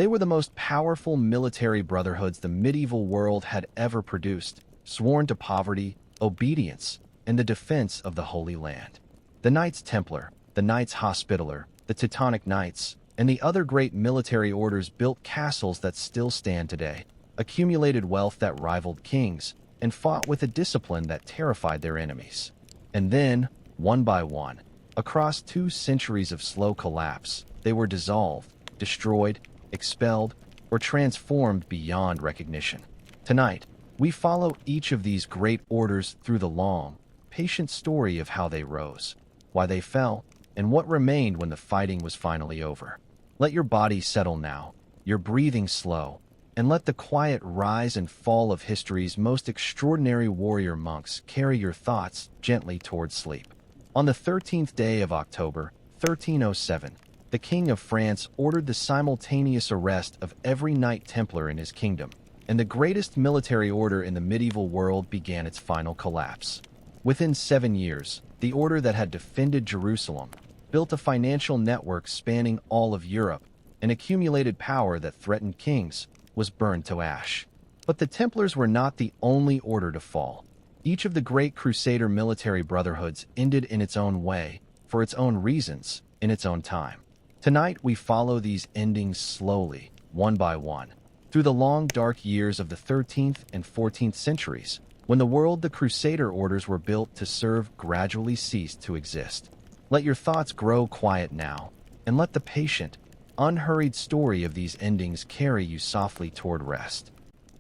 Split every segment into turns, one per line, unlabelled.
They were the most powerful military brotherhoods the medieval world had ever produced, sworn to poverty, obedience, and the defense of the Holy Land. The Knights Templar, the Knights Hospitaller, the Teutonic Knights, and the other great military orders built castles that still stand today, accumulated wealth that rivaled kings, and fought with a discipline that terrified their enemies. And then, one by one, across 2 centuries of slow collapse, they were dissolved, destroyed, expelled, or transformed beyond recognition. Tonight, we follow each of these great orders through the long, patient story of how they rose, why they fell, and what remained when the fighting was finally over. Let your body settle now, your breathing slow, and let the quiet rise and fall of history's most extraordinary warrior monks carry your thoughts gently toward sleep. On the 13th day of October, 1307, the King of France ordered the simultaneous arrest of every Knight Templar in his kingdom, and the greatest military order in the medieval world began its final collapse. Within 7 years, the order that had defended Jerusalem, built a financial network spanning all of Europe, and accumulated power that threatened kings, was burned to ash. But the Templars were not the only order to fall. Each of the great Crusader military brotherhoods ended in its own way, for its own reasons, in its own time. Tonight we follow these endings slowly, one by one, through the long dark years of the 13th and 14th centuries, when the world the Crusader orders were built to serve gradually ceased to exist. Let your thoughts grow quiet now, and let the patient, unhurried story of these endings carry you softly toward rest.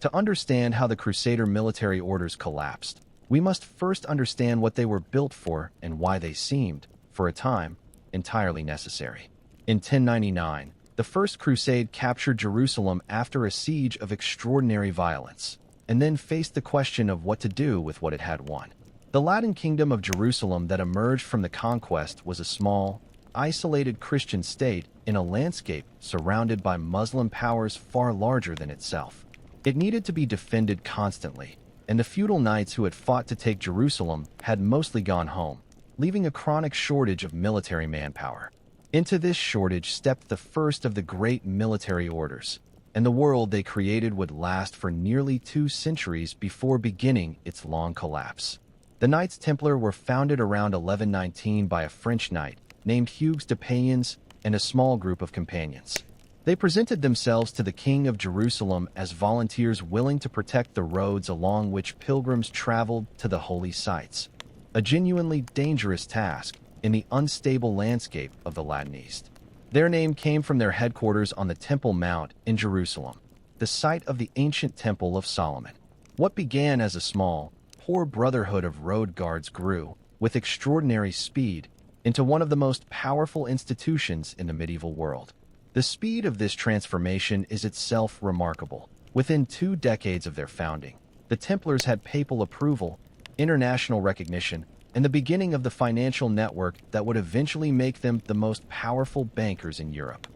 To understand how the Crusader military orders collapsed, we must first understand what they were built for and why they seemed, for a time, entirely necessary. In 1099, the First Crusade captured Jerusalem after a siege of extraordinary violence, and then faced the question of what to do with what it had won. The Latin kingdom of Jerusalem that emerged from the conquest was a small, isolated Christian state in a landscape surrounded by Muslim powers far larger than itself. It needed to be defended constantly, and the feudal knights who had fought to take Jerusalem had mostly gone home, leaving a chronic shortage of military manpower. Into this shortage stepped the first of the great military orders, and the world they created would last for nearly 2 centuries before beginning its long collapse. The Knights Templar were founded around 1119 by a French knight named Hugues de Payens and a small group of companions. They presented themselves to the King of Jerusalem as volunteers willing to protect the roads along which pilgrims traveled to the holy sites, a genuinely dangerous task in the unstable landscape of the Latin East. Their name came from their headquarters on the Temple Mount in Jerusalem, the site of the ancient Temple of Solomon. What began as a small, poor brotherhood of road guards grew, with extraordinary speed, into one of the most powerful institutions in the medieval world. The speed of this transformation is itself remarkable. Within 2 decades of their founding, the Templars had papal approval, international recognition, and the beginning of the financial network that would eventually make them the most powerful bankers in Europe.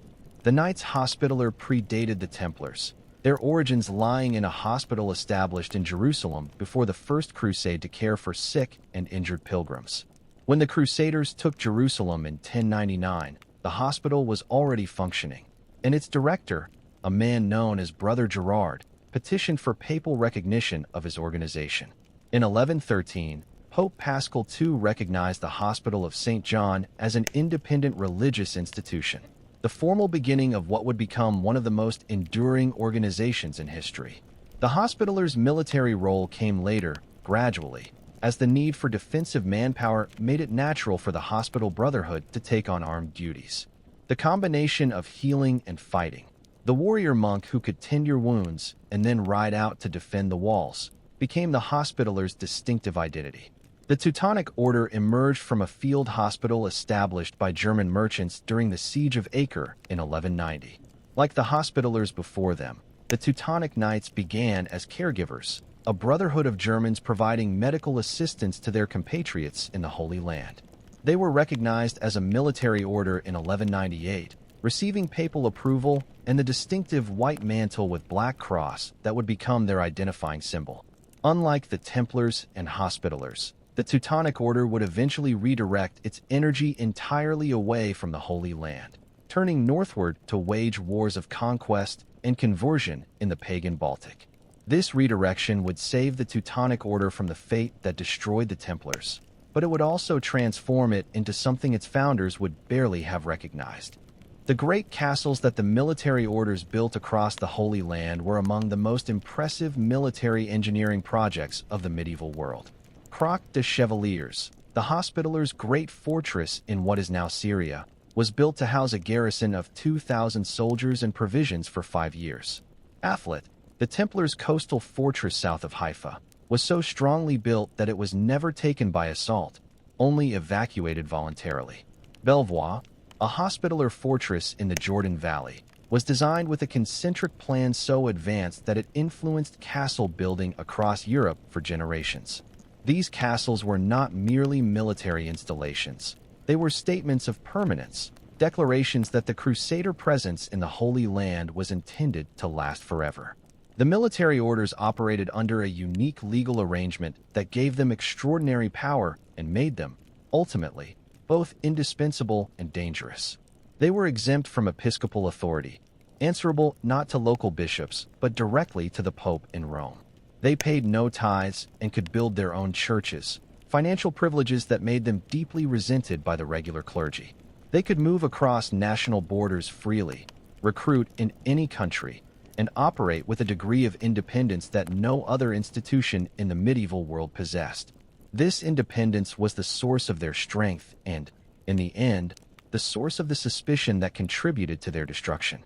The Knights Hospitaller predated the Templars, their origins lying in a hospital established in Jerusalem before the First Crusade to care for sick and injured pilgrims. When the Crusaders took Jerusalem in 1099, the hospital was already functioning, and its director, a man known as Brother Gerard, petitioned for papal recognition of his organization. In 1113, Pope Paschal II recognized the Hospital of St. John as an independent religious institution, the formal beginning of what would become one of the most enduring organizations in history. The Hospitallers' military role came later, gradually, as the need for defensive manpower made it natural for the Hospital Brotherhood to take on armed duties. The combination of healing and fighting, the warrior monk who could tend your wounds and then ride out to defend the walls, became the Hospitallers' distinctive identity. The Teutonic Order emerged from a field hospital established by German merchants during the Siege of Acre in 1190. Like the Hospitallers before them, the Teutonic Knights began as caregivers, a brotherhood of Germans providing medical assistance to their compatriots in the Holy Land. They were recognized as a military order in 1198, receiving papal approval and the distinctive white mantle with black cross that would become their identifying symbol. Unlike the Templars and Hospitallers, the Teutonic Order would eventually redirect its energy entirely away from the Holy Land, turning northward to wage wars of conquest and conversion in the pagan Baltic. This redirection would save the Teutonic Order from the fate that destroyed the Templars, but it would also transform it into something its founders would barely have recognized. The great castles that the military orders built across the Holy Land were among the most impressive military engineering projects of the medieval world. Croix de Chevaliers, the Hospitallers' great fortress in what is now Syria, was built to house a garrison of 2,000 soldiers and provisions for 5 years. Athlet, the Templars' coastal fortress south of Haifa, was so strongly built that it was never taken by assault, only evacuated voluntarily. Belvoir, a Hospitaller fortress in the Jordan Valley, was designed with a concentric plan so advanced that it influenced castle building across Europe for generations. These castles were not merely military installations. They were statements of permanence, declarations that the Crusader presence in the Holy Land was intended to last forever. The military orders operated under a unique legal arrangement that gave them extraordinary power and made them, ultimately, both indispensable and dangerous. They were exempt from episcopal authority, answerable not to local bishops, but directly to the Pope in Rome. They paid no tithes and could build their own churches, financial privileges that made them deeply resented by the regular clergy. They could move across national borders freely, recruit in any country, and operate with a degree of independence that no other institution in the medieval world possessed. This independence was the source of their strength and, in the end, the source of the suspicion that contributed to their destruction.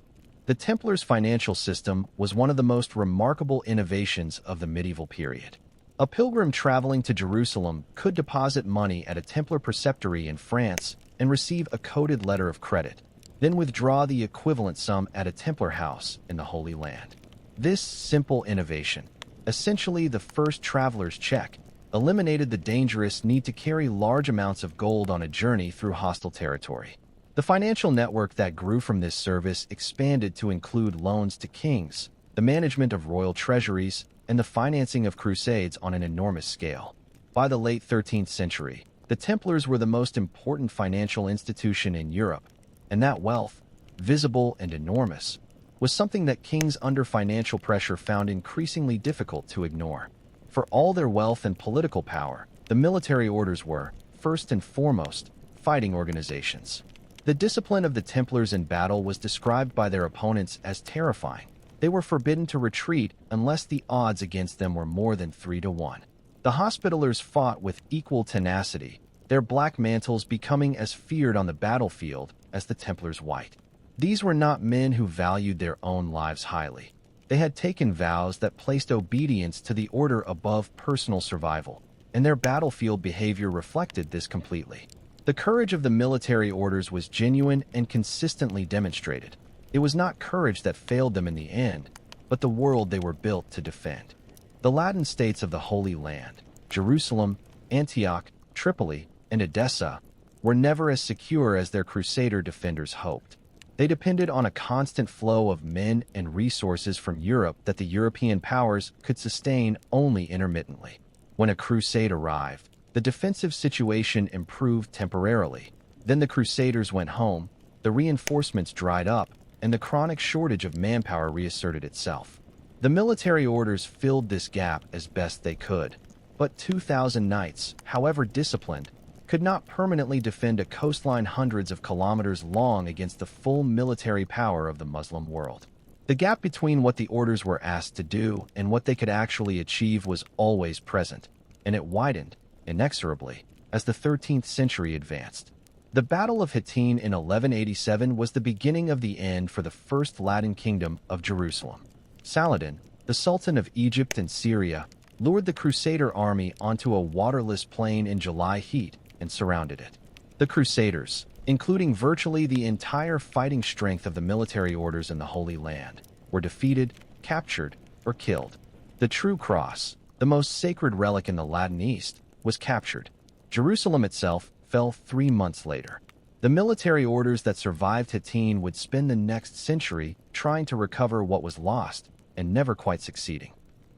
The Templars' financial system was one of the most remarkable innovations of the medieval period. A pilgrim traveling to Jerusalem could deposit money at a Templar preceptory in France and receive a coded letter of credit, then withdraw the equivalent sum at a Templar house in the Holy Land. This simple innovation, essentially the first traveler's check, eliminated the dangerous need to carry large amounts of gold on a journey through hostile territory. The financial network that grew from this service expanded to include loans to kings, the management of royal treasuries, and the financing of crusades on an enormous scale. By the late 13th century, the Templars were the most important financial institution in Europe, and that wealth, visible and enormous, was something that kings under financial pressure found increasingly difficult to ignore. For all their wealth and political power, the military orders were, first and foremost, fighting organizations. The discipline of the Templars in battle was described by their opponents as terrifying. They were forbidden to retreat unless the odds against them were more than 3 to 1. The Hospitallers fought with equal tenacity, their black mantles becoming as feared on the battlefield as the Templars' white. These were not men who valued their own lives highly. They had taken vows that placed obedience to the order above personal survival, and their battlefield behavior reflected this completely. The courage of the military orders was genuine and consistently demonstrated. It was not courage that failed them in the end, but the world they were built to defend. The Latin states of the Holy Land, Jerusalem, Antioch, Tripoli, and Edessa, were never as secure as their Crusader defenders hoped. They depended on a constant flow of men and resources from Europe that the European powers could sustain only intermittently. When a crusade arrived, the defensive situation improved temporarily. Then the Crusaders went home, the reinforcements dried up, and the chronic shortage of manpower reasserted itself. The military orders filled this gap as best they could, but 2,000 knights, however disciplined, could not permanently defend a coastline hundreds of kilometers long against the full military power of the Muslim world. The gap between what the orders were asked to do and what they could actually achieve was always present, and it widened, inexorably, as the 13th century advanced. The Battle of Hattin in 1187 was the beginning of the end for the First Latin Kingdom of Jerusalem. Saladin, the Sultan of Egypt and Syria, lured the Crusader army onto a waterless plain in July heat and surrounded it. The Crusaders, including virtually the entire fighting strength of the military orders in the Holy Land, were defeated, captured, or killed. The True Cross, the most sacred relic in the Latin East, was captured. Jerusalem itself fell 3 months later. The military orders that survived Hattin would spend the next century trying to recover what was lost and never quite succeeding.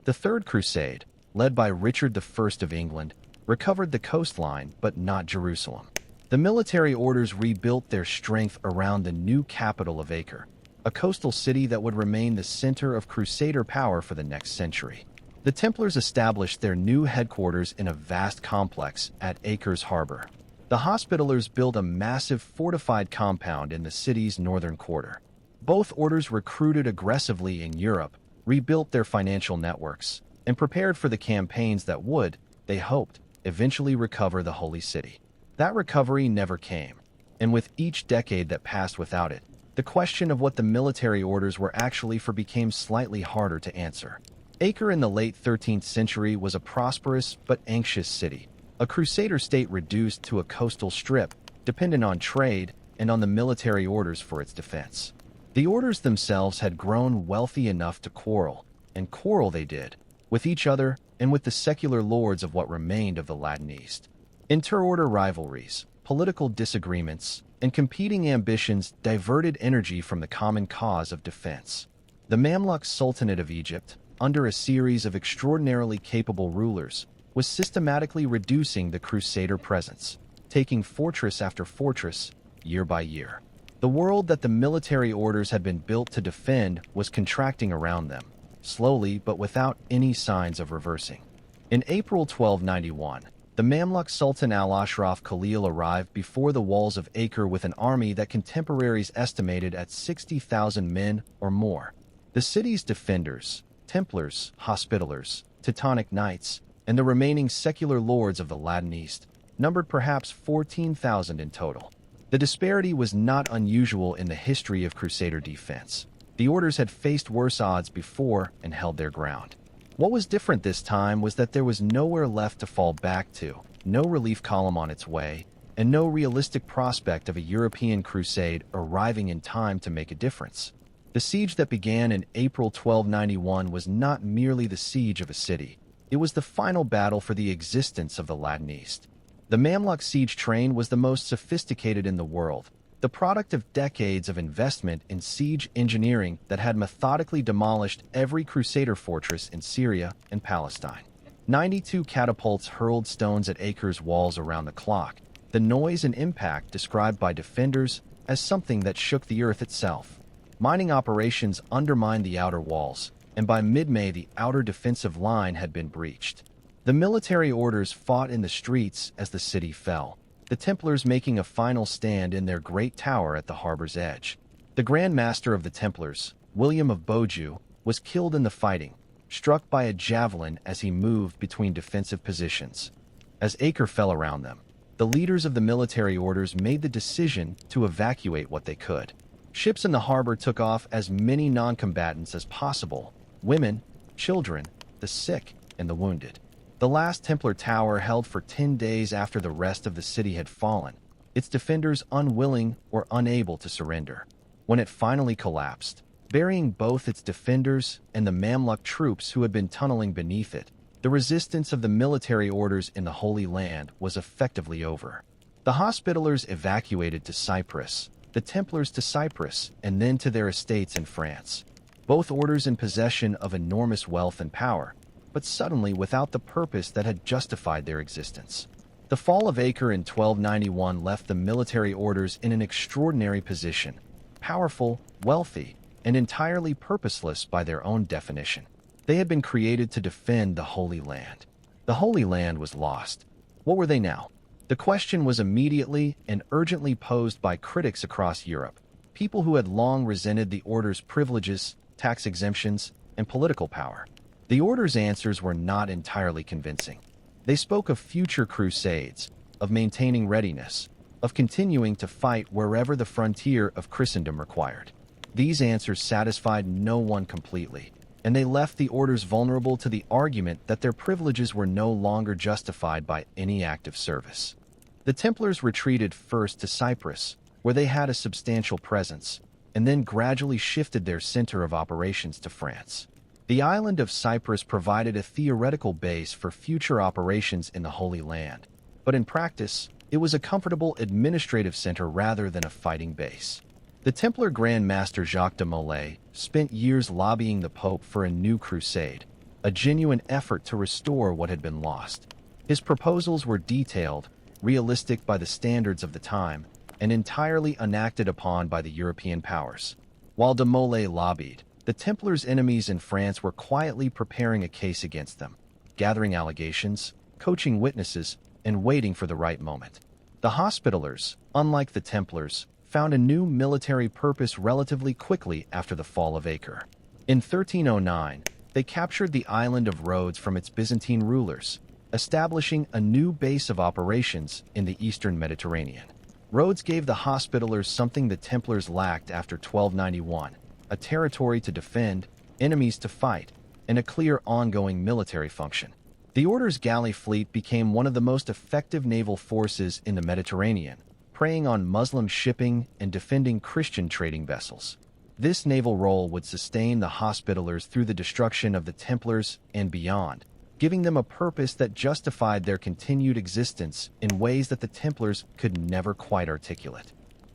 The Third Crusade, led by Richard I of England, recovered the coastline but not Jerusalem. The military orders rebuilt their strength around the new capital of Acre, a coastal city that would remain the center of Crusader power for the next century. The Templars established their new headquarters in a vast complex at Acre's harbor. The Hospitallers built a massive fortified compound in the city's northern quarter. Both orders recruited aggressively in Europe, rebuilt their financial networks, and prepared for the campaigns that would, they hoped, eventually recover the Holy City. That recovery never came, and with each decade that passed without it, the question of what the military orders were actually for became slightly harder to answer. Acre in the late 13th century was a prosperous but anxious city, a Crusader state reduced to a coastal strip, dependent on trade and on the military orders for its defense. The orders themselves had grown wealthy enough to quarrel, and quarrel they did, with each other and with the secular lords of what remained of the Latin East. Inter-order rivalries, political disagreements, and competing ambitions diverted energy from the common cause of defense. The Mamluk Sultanate of Egypt, under a series of extraordinarily capable rulers, was systematically reducing the Crusader presence, taking fortress after fortress, year by year. The world that the military orders had been built to defend was contracting around them, slowly but without any signs of reversing. In April 1291, the Mamluk Sultan al-Ashraf Khalil arrived before the walls of Acre with an army that contemporaries estimated at 60,000 men or more. The city's defenders, Templars, Hospitallers, Teutonic Knights, and the remaining secular lords of the Latin East numbered perhaps 14,000 in total. The disparity was not unusual in the history of Crusader defense. The orders had faced worse odds before and held their ground. What was different this time was that there was nowhere left to fall back to, no relief column on its way, and no realistic prospect of a European crusade arriving in time to make a difference. The siege that began in April 1291 was not merely the siege of a city. It was the final battle for the existence of the Latin East. The Mamluk siege train was the most sophisticated in the world, the product of decades of investment in siege engineering that had methodically demolished every Crusader fortress in Syria and Palestine. 92 catapults hurled stones at Acre's walls around the clock, the noise and impact described by defenders as something that shook the earth itself. Mining operations undermined the outer walls, and by mid-May the outer defensive line had been breached. The military orders fought in the streets as the city fell, the Templars making a final stand in their great tower at the harbor's edge. The Grand Master of the Templars, William of Beaujeu, was killed in the fighting, struck by a javelin as he moved between defensive positions. As Acre fell around them, the leaders of the military orders made the decision to evacuate what they could. Ships in the harbor took off as many non-combatants as possible: women, children, the sick, and the wounded. The last Templar tower held for 10 days after the rest of the city had fallen, its defenders unwilling or unable to surrender. When it finally collapsed, burying both its defenders and the Mamluk troops who had been tunneling beneath it, the resistance of the military orders in the Holy Land was effectively over. The Hospitallers evacuated to Cyprus, the Templars to Cyprus, and then to their estates in France. Both orders in possession of enormous wealth and power, but suddenly without the purpose that had justified their existence. The fall of Acre in 1291 left the military orders in an extraordinary position, powerful, wealthy, and entirely purposeless by their own definition. They had been created to defend the Holy Land. The Holy Land was lost. What were they now? The question was immediately and urgently posed by critics across Europe, people who had long resented the order's privileges, tax exemptions, and political power. The order's answers were not entirely convincing. They spoke of future crusades, of maintaining readiness, of continuing to fight wherever the frontier of Christendom required. These answers satisfied no one completely, and they left the orders vulnerable to the argument that their privileges were no longer justified by any active service. The Templars retreated first to Cyprus, where they had a substantial presence, and then gradually shifted their center of operations to France. The island of Cyprus provided a theoretical base for future operations in the Holy Land, but in practice, it was a comfortable administrative center rather than a fighting base. The Templar Grand Master Jacques de Molay spent years lobbying the Pope for a new crusade, a genuine effort to restore what had been lost. His proposals were detailed, realistic by the standards of the time, and entirely unacted upon by the European powers. While de Molay lobbied, the Templars' enemies in France were quietly preparing a case against them, gathering allegations, coaching witnesses, and waiting for the right moment. The Hospitallers, unlike the Templars, found a new military purpose relatively quickly after the fall of Acre. In 1309, they captured the island of Rhodes from its Byzantine rulers, establishing a new base of operations in the eastern Mediterranean. Rhodes gave the Hospitallers something the Templars lacked after 1291, a territory to defend, enemies to fight, and a clear ongoing military function. The Order's galley fleet became one of the most effective naval forces in the Mediterranean, preying on Muslim shipping and defending Christian trading vessels. This naval role would sustain the Hospitallers through the destruction of the Templars and beyond, giving them a purpose that justified their continued existence in ways that the Templars could never quite articulate.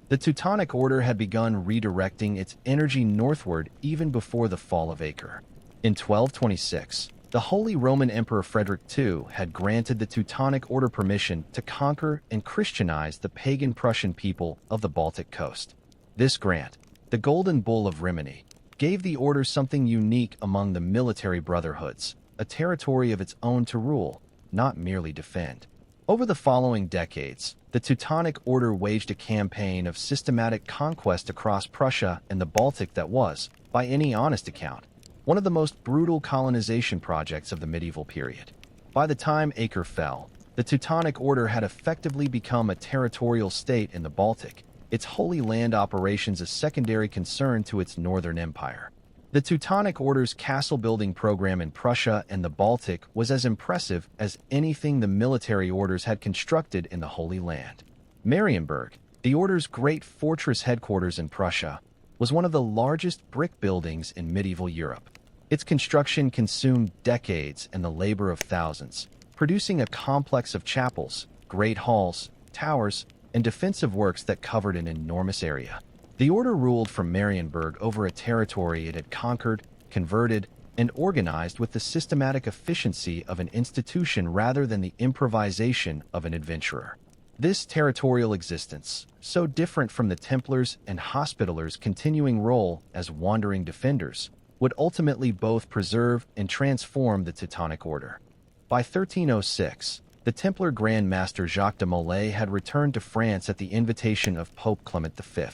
The Teutonic Order had begun redirecting its energy northward even before the fall of Acre. In 1226, the Holy Roman Emperor Frederick II had granted the Teutonic Order permission to conquer and Christianize the pagan Prussian people of the Baltic coast. This grant, the Golden Bull of Rimini, gave the Order something unique among the military brotherhoods, a territory of its own to rule, not merely defend. Over the following decades, the Teutonic Order waged a campaign of systematic conquest across Prussia and the Baltic that was, by any honest account, one of the most brutal colonization projects of the medieval period. By the time Acre fell, the Teutonic Order had effectively become a territorial state in the Baltic, its Holy Land operations a secondary concern to its northern empire. The Teutonic Order's castle-building program in Prussia and the Baltic was as impressive as anything the military orders had constructed in the Holy Land. Marienburg, the Order's great fortress headquarters in Prussia, was one of the largest brick buildings in medieval Europe. Its construction consumed decades and the labor of thousands, producing a complex of chapels, great halls, towers, and defensive works that covered an enormous area. The Order ruled from Marienburg over a territory it had conquered, converted, and organized with the systematic efficiency of an institution rather than the improvisation of an adventurer. This territorial existence, so different from the Templars and Hospitallers' continuing role as wandering defenders, would ultimately both preserve and transform the Teutonic Order. By 1306, the Templar Grand Master Jacques de Molay had returned to France at the invitation of Pope Clement V.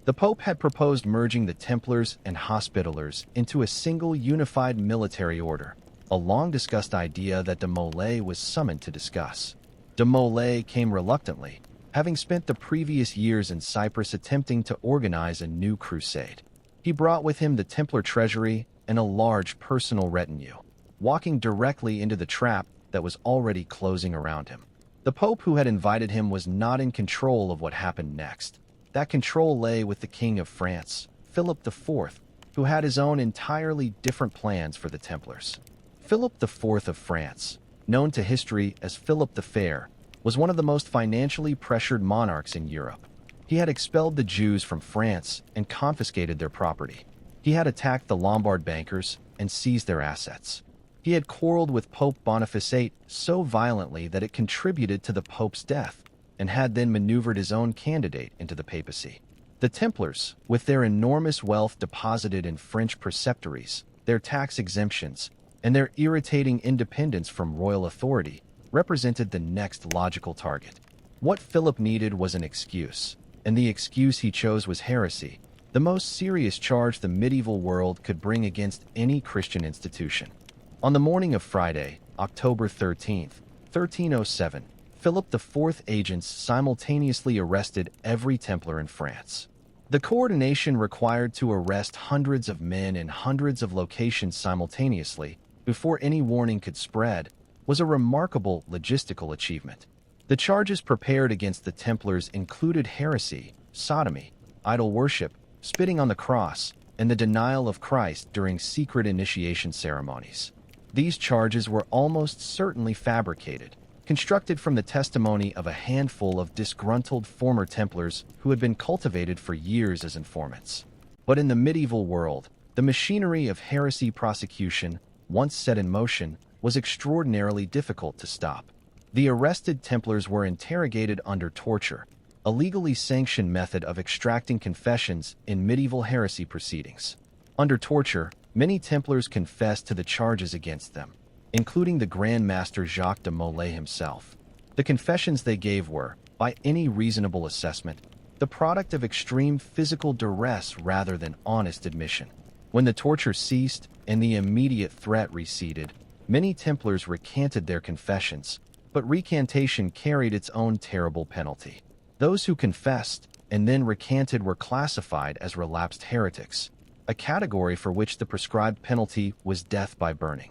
The Pope had proposed merging the Templars and Hospitallers into a single unified military order, a long-discussed idea that de Molay was summoned to discuss. De Molay came reluctantly, having spent the previous years in Cyprus attempting to organize a new crusade. He brought with him the Templar treasury and a large personal retinue, walking directly into the trap that was already closing around him. The Pope who had invited him was not in control of what happened next. That control lay with the King of France, Philip IV, who had his own entirely different plans for the Templars. Philip IV of France, known to history as Philip the Fair, was one of the most financially pressured monarchs in Europe. He had expelled the Jews from France and confiscated their property. He had attacked the Lombard bankers and seized their assets. He had quarreled with Pope Boniface VIII so violently that it contributed to the Pope's death, and had then maneuvered his own candidate into the papacy. The Templars, with their enormous wealth deposited in French preceptories, their tax exemptions, and their irritating independence from royal authority, represented the next logical target. What Philip needed was an excuse, and the excuse he chose was heresy, the most serious charge the medieval world could bring against any Christian institution. On the morning of Friday, October 13th, 1307, Philip IV's agents simultaneously arrested every Templar in France. The coordination required to arrest hundreds of men in hundreds of locations simultaneously before any warning could spread was a remarkable logistical achievement. The charges prepared against the Templars included heresy, sodomy, idol worship, spitting on the cross, and the denial of Christ during secret initiation ceremonies. These charges were almost certainly fabricated, constructed from the testimony of a handful of disgruntled former Templars who had been cultivated for years as informants. But in the medieval world, the machinery of heresy prosecution, once set in motion, was extraordinarily difficult to stop. The arrested Templars were interrogated under torture, a legally sanctioned method of extracting confessions in medieval heresy proceedings. Under torture, many Templars confessed to the charges against them, including the Grand Master Jacques de Molay himself. The confessions they gave were, by any reasonable assessment, the product of extreme physical duress rather than honest admission. When the torture ceased and the immediate threat receded, many Templars recanted their confessions, but recantation carried its own terrible penalty. Those who confessed and then recanted were classified as relapsed heretics, a category for which the prescribed penalty was death by burning.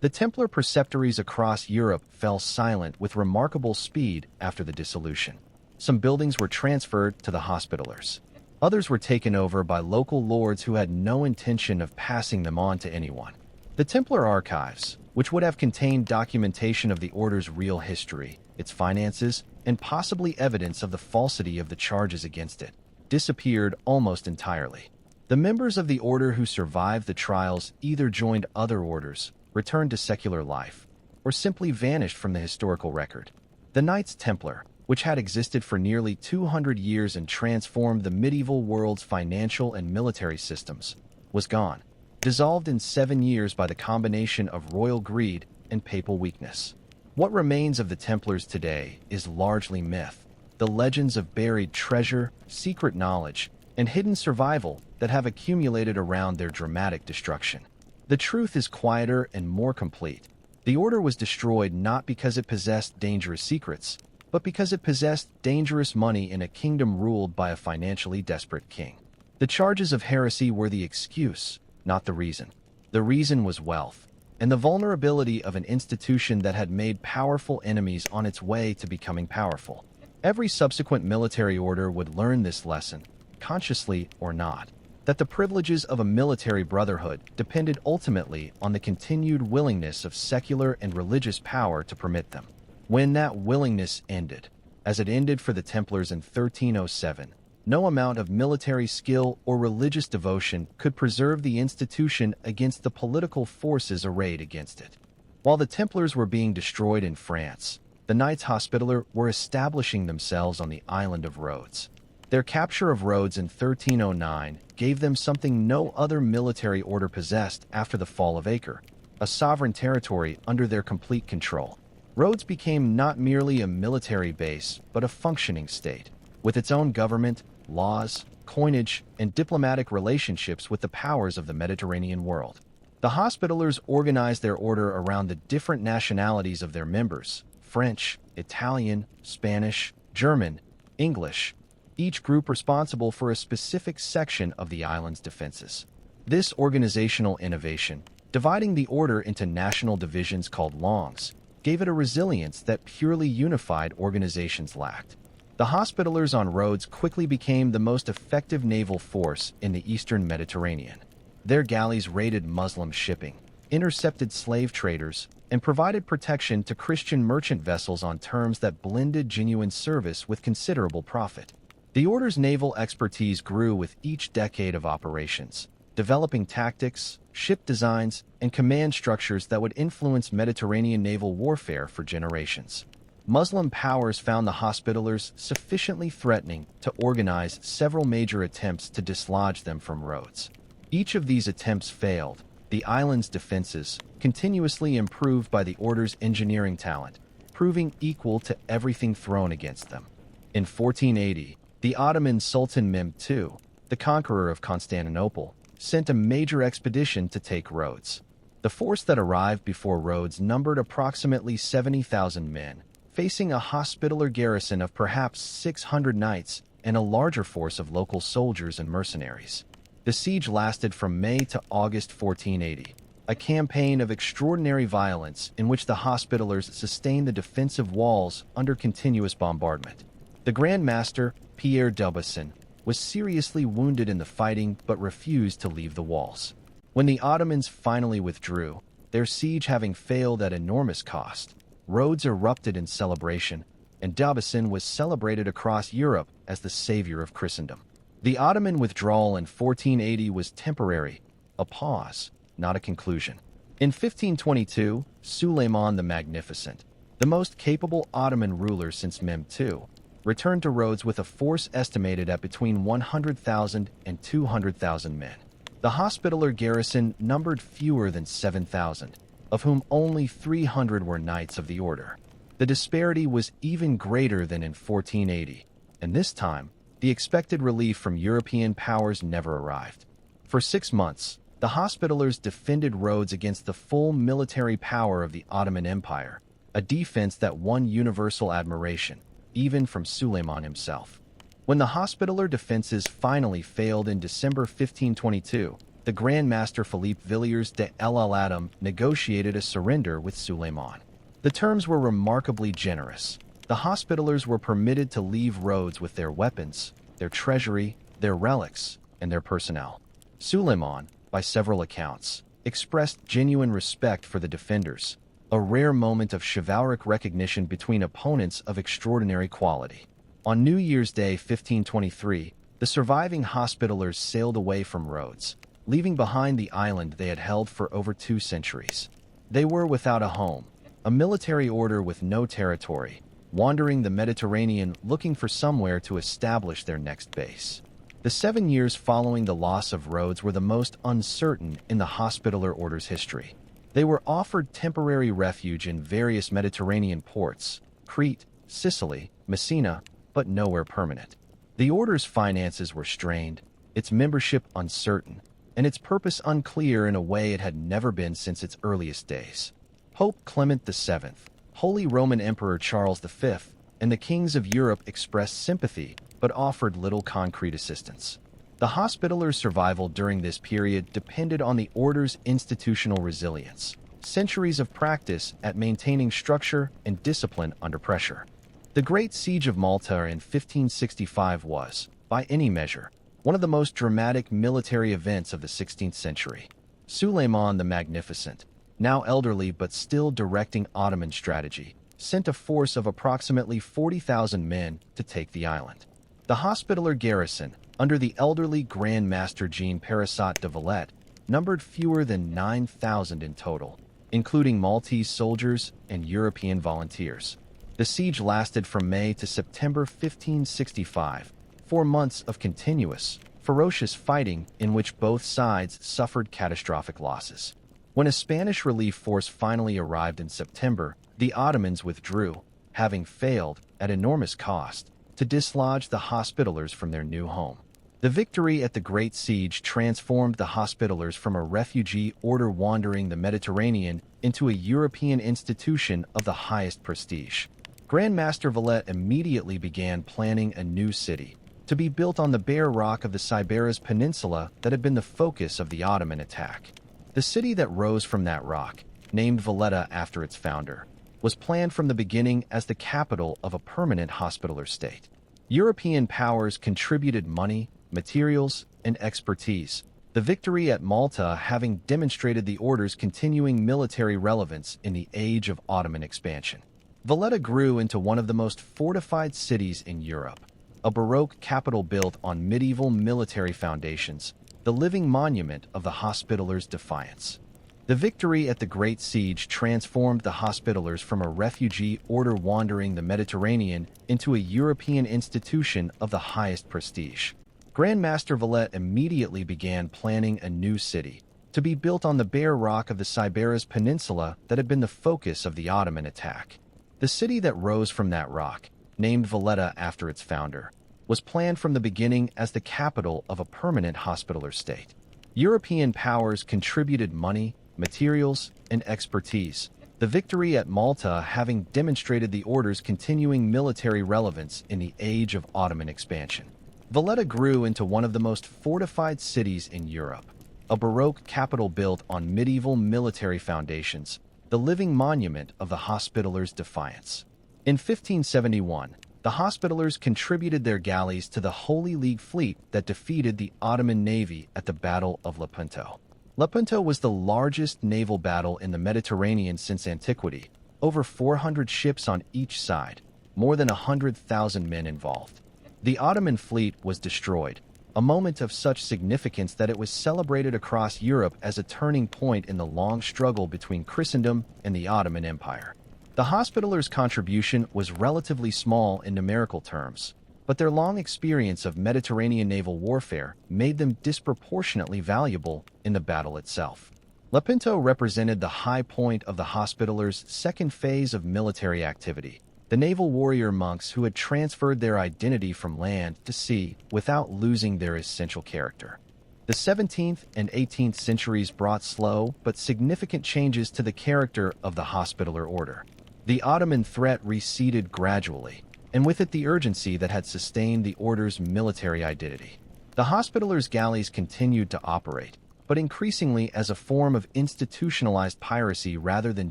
The Templar preceptories across Europe fell silent with remarkable speed after the dissolution. Some buildings were transferred to the Hospitallers. Others were taken over by local lords who had no intention of passing them on to anyone. The Templar archives, which would have contained documentation of the order's real history, its finances, and possibly evidence of the falsity of the charges against it, disappeared almost entirely. The members of the order who survived the trials either joined other orders, returned to secular life, or simply vanished from the historical record. The Knights Templar, which had existed for nearly 200 years and transformed the medieval world's financial and military systems, was gone, dissolved in 7 years by the combination of royal greed and papal weakness. What remains of the Templars today is largely myth, the legends of buried treasure, secret knowledge, and hidden survival that have accumulated around their dramatic destruction. The truth is quieter and more complete. The order was destroyed not because it possessed dangerous secrets, but because it possessed dangerous money in a kingdom ruled by a financially desperate king. The charges of heresy were the excuse, not the reason. The reason was wealth, and the vulnerability of an institution that had made powerful enemies on its way to becoming powerful. Every subsequent military order would learn this lesson, consciously or not, that the privileges of a military brotherhood depended ultimately on the continued willingness of secular and religious power to permit them. When that willingness ended, as it ended for the Templars in 1307, no amount of military skill or religious devotion could preserve the institution against the political forces arrayed against it. While the Templars were being destroyed in France, the Knights Hospitaller were establishing themselves on the island of Rhodes. Their capture of Rhodes in 1309 gave them something no other military order possessed after the fall of Acre, a sovereign territory under their complete control. Rhodes became not merely a military base, but a functioning state, with its own government, laws, coinage, and diplomatic relationships with the powers of the Mediterranean world. The Hospitallers organized their order around the different nationalities of their members: French, Italian, Spanish, German, English, each group responsible for a specific section of the island's defenses. This organizational innovation, dividing the order into national divisions called longs, gave it a resilience that purely unified organizations lacked. The Hospitallers on Rhodes quickly became the most effective naval force in the eastern Mediterranean. Their galleys raided Muslim shipping, intercepted slave traders, and provided protection to Christian merchant vessels on terms that blended genuine service with considerable profit. The Order's naval expertise grew with each decade of operations, developing tactics, ship designs, and command structures that would influence Mediterranean naval warfare for generations. Muslim powers found the Hospitallers sufficiently threatening to organize several major attempts to dislodge them from Rhodes. Each of these attempts failed, the island's defenses, continuously improved by the Order's engineering talent, proving equal to everything thrown against them. In 1480, the Ottoman Sultan Mehmed II, the conqueror of Constantinople, sent a major expedition to take Rhodes. The force that arrived before Rhodes numbered approximately 70,000 men, facing a Hospitaller garrison of perhaps 600 knights and a larger force of local soldiers and mercenaries. The siege lasted from May to August 1480, a campaign of extraordinary violence in which the Hospitallers sustained the defensive walls under continuous bombardment. The Grand Master, Pierre d'Aubusson, was seriously wounded in the fighting but refused to leave the walls. When the Ottomans finally withdrew, their siege having failed at enormous cost, Rhodes erupted in celebration, and d'Aubusson was celebrated across Europe as the savior of Christendom. The Ottoman withdrawal in 1480 was temporary, a pause, not a conclusion. In 1522, Suleiman the Magnificent, the most capable Ottoman ruler since Mehmed II, returned to Rhodes with a force estimated at between 100,000 and 200,000 men. The Hospitaller garrison numbered fewer than 7,000, of whom only 300 were Knights of the Order. The disparity was even greater than in 1480, and this time, the expected relief from European powers never arrived. For 6 months, the Hospitallers defended Rhodes against the full military power of the Ottoman Empire, a defense that won universal admiration, even from Suleiman himself. When the Hospitaller defenses finally failed in December 1522, the Grand Master Philippe Villiers de El-Aladdin negotiated a surrender with Suleiman. The terms were remarkably generous. The Hospitallers were permitted to leave Rhodes with their weapons, their treasury, their relics, and their personnel. Suleiman, by several accounts, expressed genuine respect for the defenders, a rare moment of chivalric recognition between opponents of extraordinary quality. On New Year's Day 1523, the surviving Hospitallers sailed away from Rhodes, leaving behind the island they had held for over 2 centuries. They were without a home, a military order with no territory, wandering the Mediterranean looking for somewhere to establish their next base. The 7 years following the loss of Rhodes were the most uncertain in the Hospitaller Order's history. They were offered temporary refuge in various Mediterranean ports, Crete, Sicily, Messina, but nowhere permanent. The Order's finances were strained, its membership uncertain, and its purpose unclear in a way it had never been since its earliest days. Pope Clement VII, Holy Roman Emperor Charles V, and the kings of Europe expressed sympathy but offered little concrete assistance. The Hospitallers' survival during this period depended on the Order's institutional resilience, centuries of practice at maintaining structure and discipline under pressure. The Great Siege of Malta in 1565 was, by any measure, one of the most dramatic military events of the 16th century. Suleiman the Magnificent, now elderly but still directing Ottoman strategy, sent a force of approximately 40,000 men to take the island. The Hospitaller garrison, under the elderly Grand Master Jean Parasat de Valette, numbered fewer than 9,000 in total, including Maltese soldiers and European volunteers. The siege lasted from May to September 1565, 4 months of continuous, ferocious fighting in which both sides suffered catastrophic losses. When a Spanish relief force finally arrived in September, the Ottomans withdrew, having failed, at enormous cost, to dislodge the Hospitallers from their new home. The victory at the Great Siege transformed the Hospitallers from a refugee order wandering the Mediterranean into a European institution of the highest prestige. Grand Master Valette immediately began planning a new city, to be built on the bare rock of the Sybaris Peninsula that had been the focus of the Ottoman attack. The city that rose from that rock, named Valletta after its founder, was planned from the beginning as the capital of a permanent Hospitaller state. European powers contributed money, materials, and expertise, the victory at Malta having demonstrated the Order's continuing military relevance in the age of Ottoman expansion. Valletta grew into one of the most fortified cities in Europe, a Baroque capital built on medieval military foundations, the living monument of the Hospitallers' defiance. The victory at the Great Siege transformed the Hospitallers from a refugee order wandering the Mediterranean into a European institution of the highest prestige. Grand Master Valette immediately began planning a new city, to be built on the bare rock of the Sybaris Peninsula that had been the focus of the Ottoman attack. The city that rose from that rock, named Valletta after its founder, was planned from the beginning as the capital of a permanent Hospitaller state. European powers contributed money, materials, and expertise, the victory at Malta having demonstrated the Order's continuing military relevance in the age of Ottoman expansion. Valletta grew into one of the most fortified cities in Europe, a Baroque capital built on medieval military foundations, the living monument of the Hospitallers' defiance. In 1571, the Hospitallers contributed their galleys to the Holy League fleet that defeated the Ottoman navy at the Battle of Lepanto. Lepanto was the largest naval battle in the Mediterranean since antiquity, over 400 ships on each side, more than 100,000 men involved. The Ottoman fleet was destroyed, a moment of such significance that it was celebrated across Europe as a turning point in the long struggle between Christendom and the Ottoman Empire. The Hospitallers' contribution was relatively small in numerical terms, but their long experience of Mediterranean naval warfare made them disproportionately valuable in the battle itself. Lepanto represented the high point of the Hospitallers' second phase of military activity, the naval warrior monks who had transferred their identity from land to sea without losing their essential character. The 17th and 18th centuries brought slow but significant changes to the character of the Hospitaller order. The Ottoman threat receded gradually, and with it the urgency that had sustained the order's military identity. The Hospitallers' galleys continued to operate, but increasingly as a form of institutionalized piracy rather than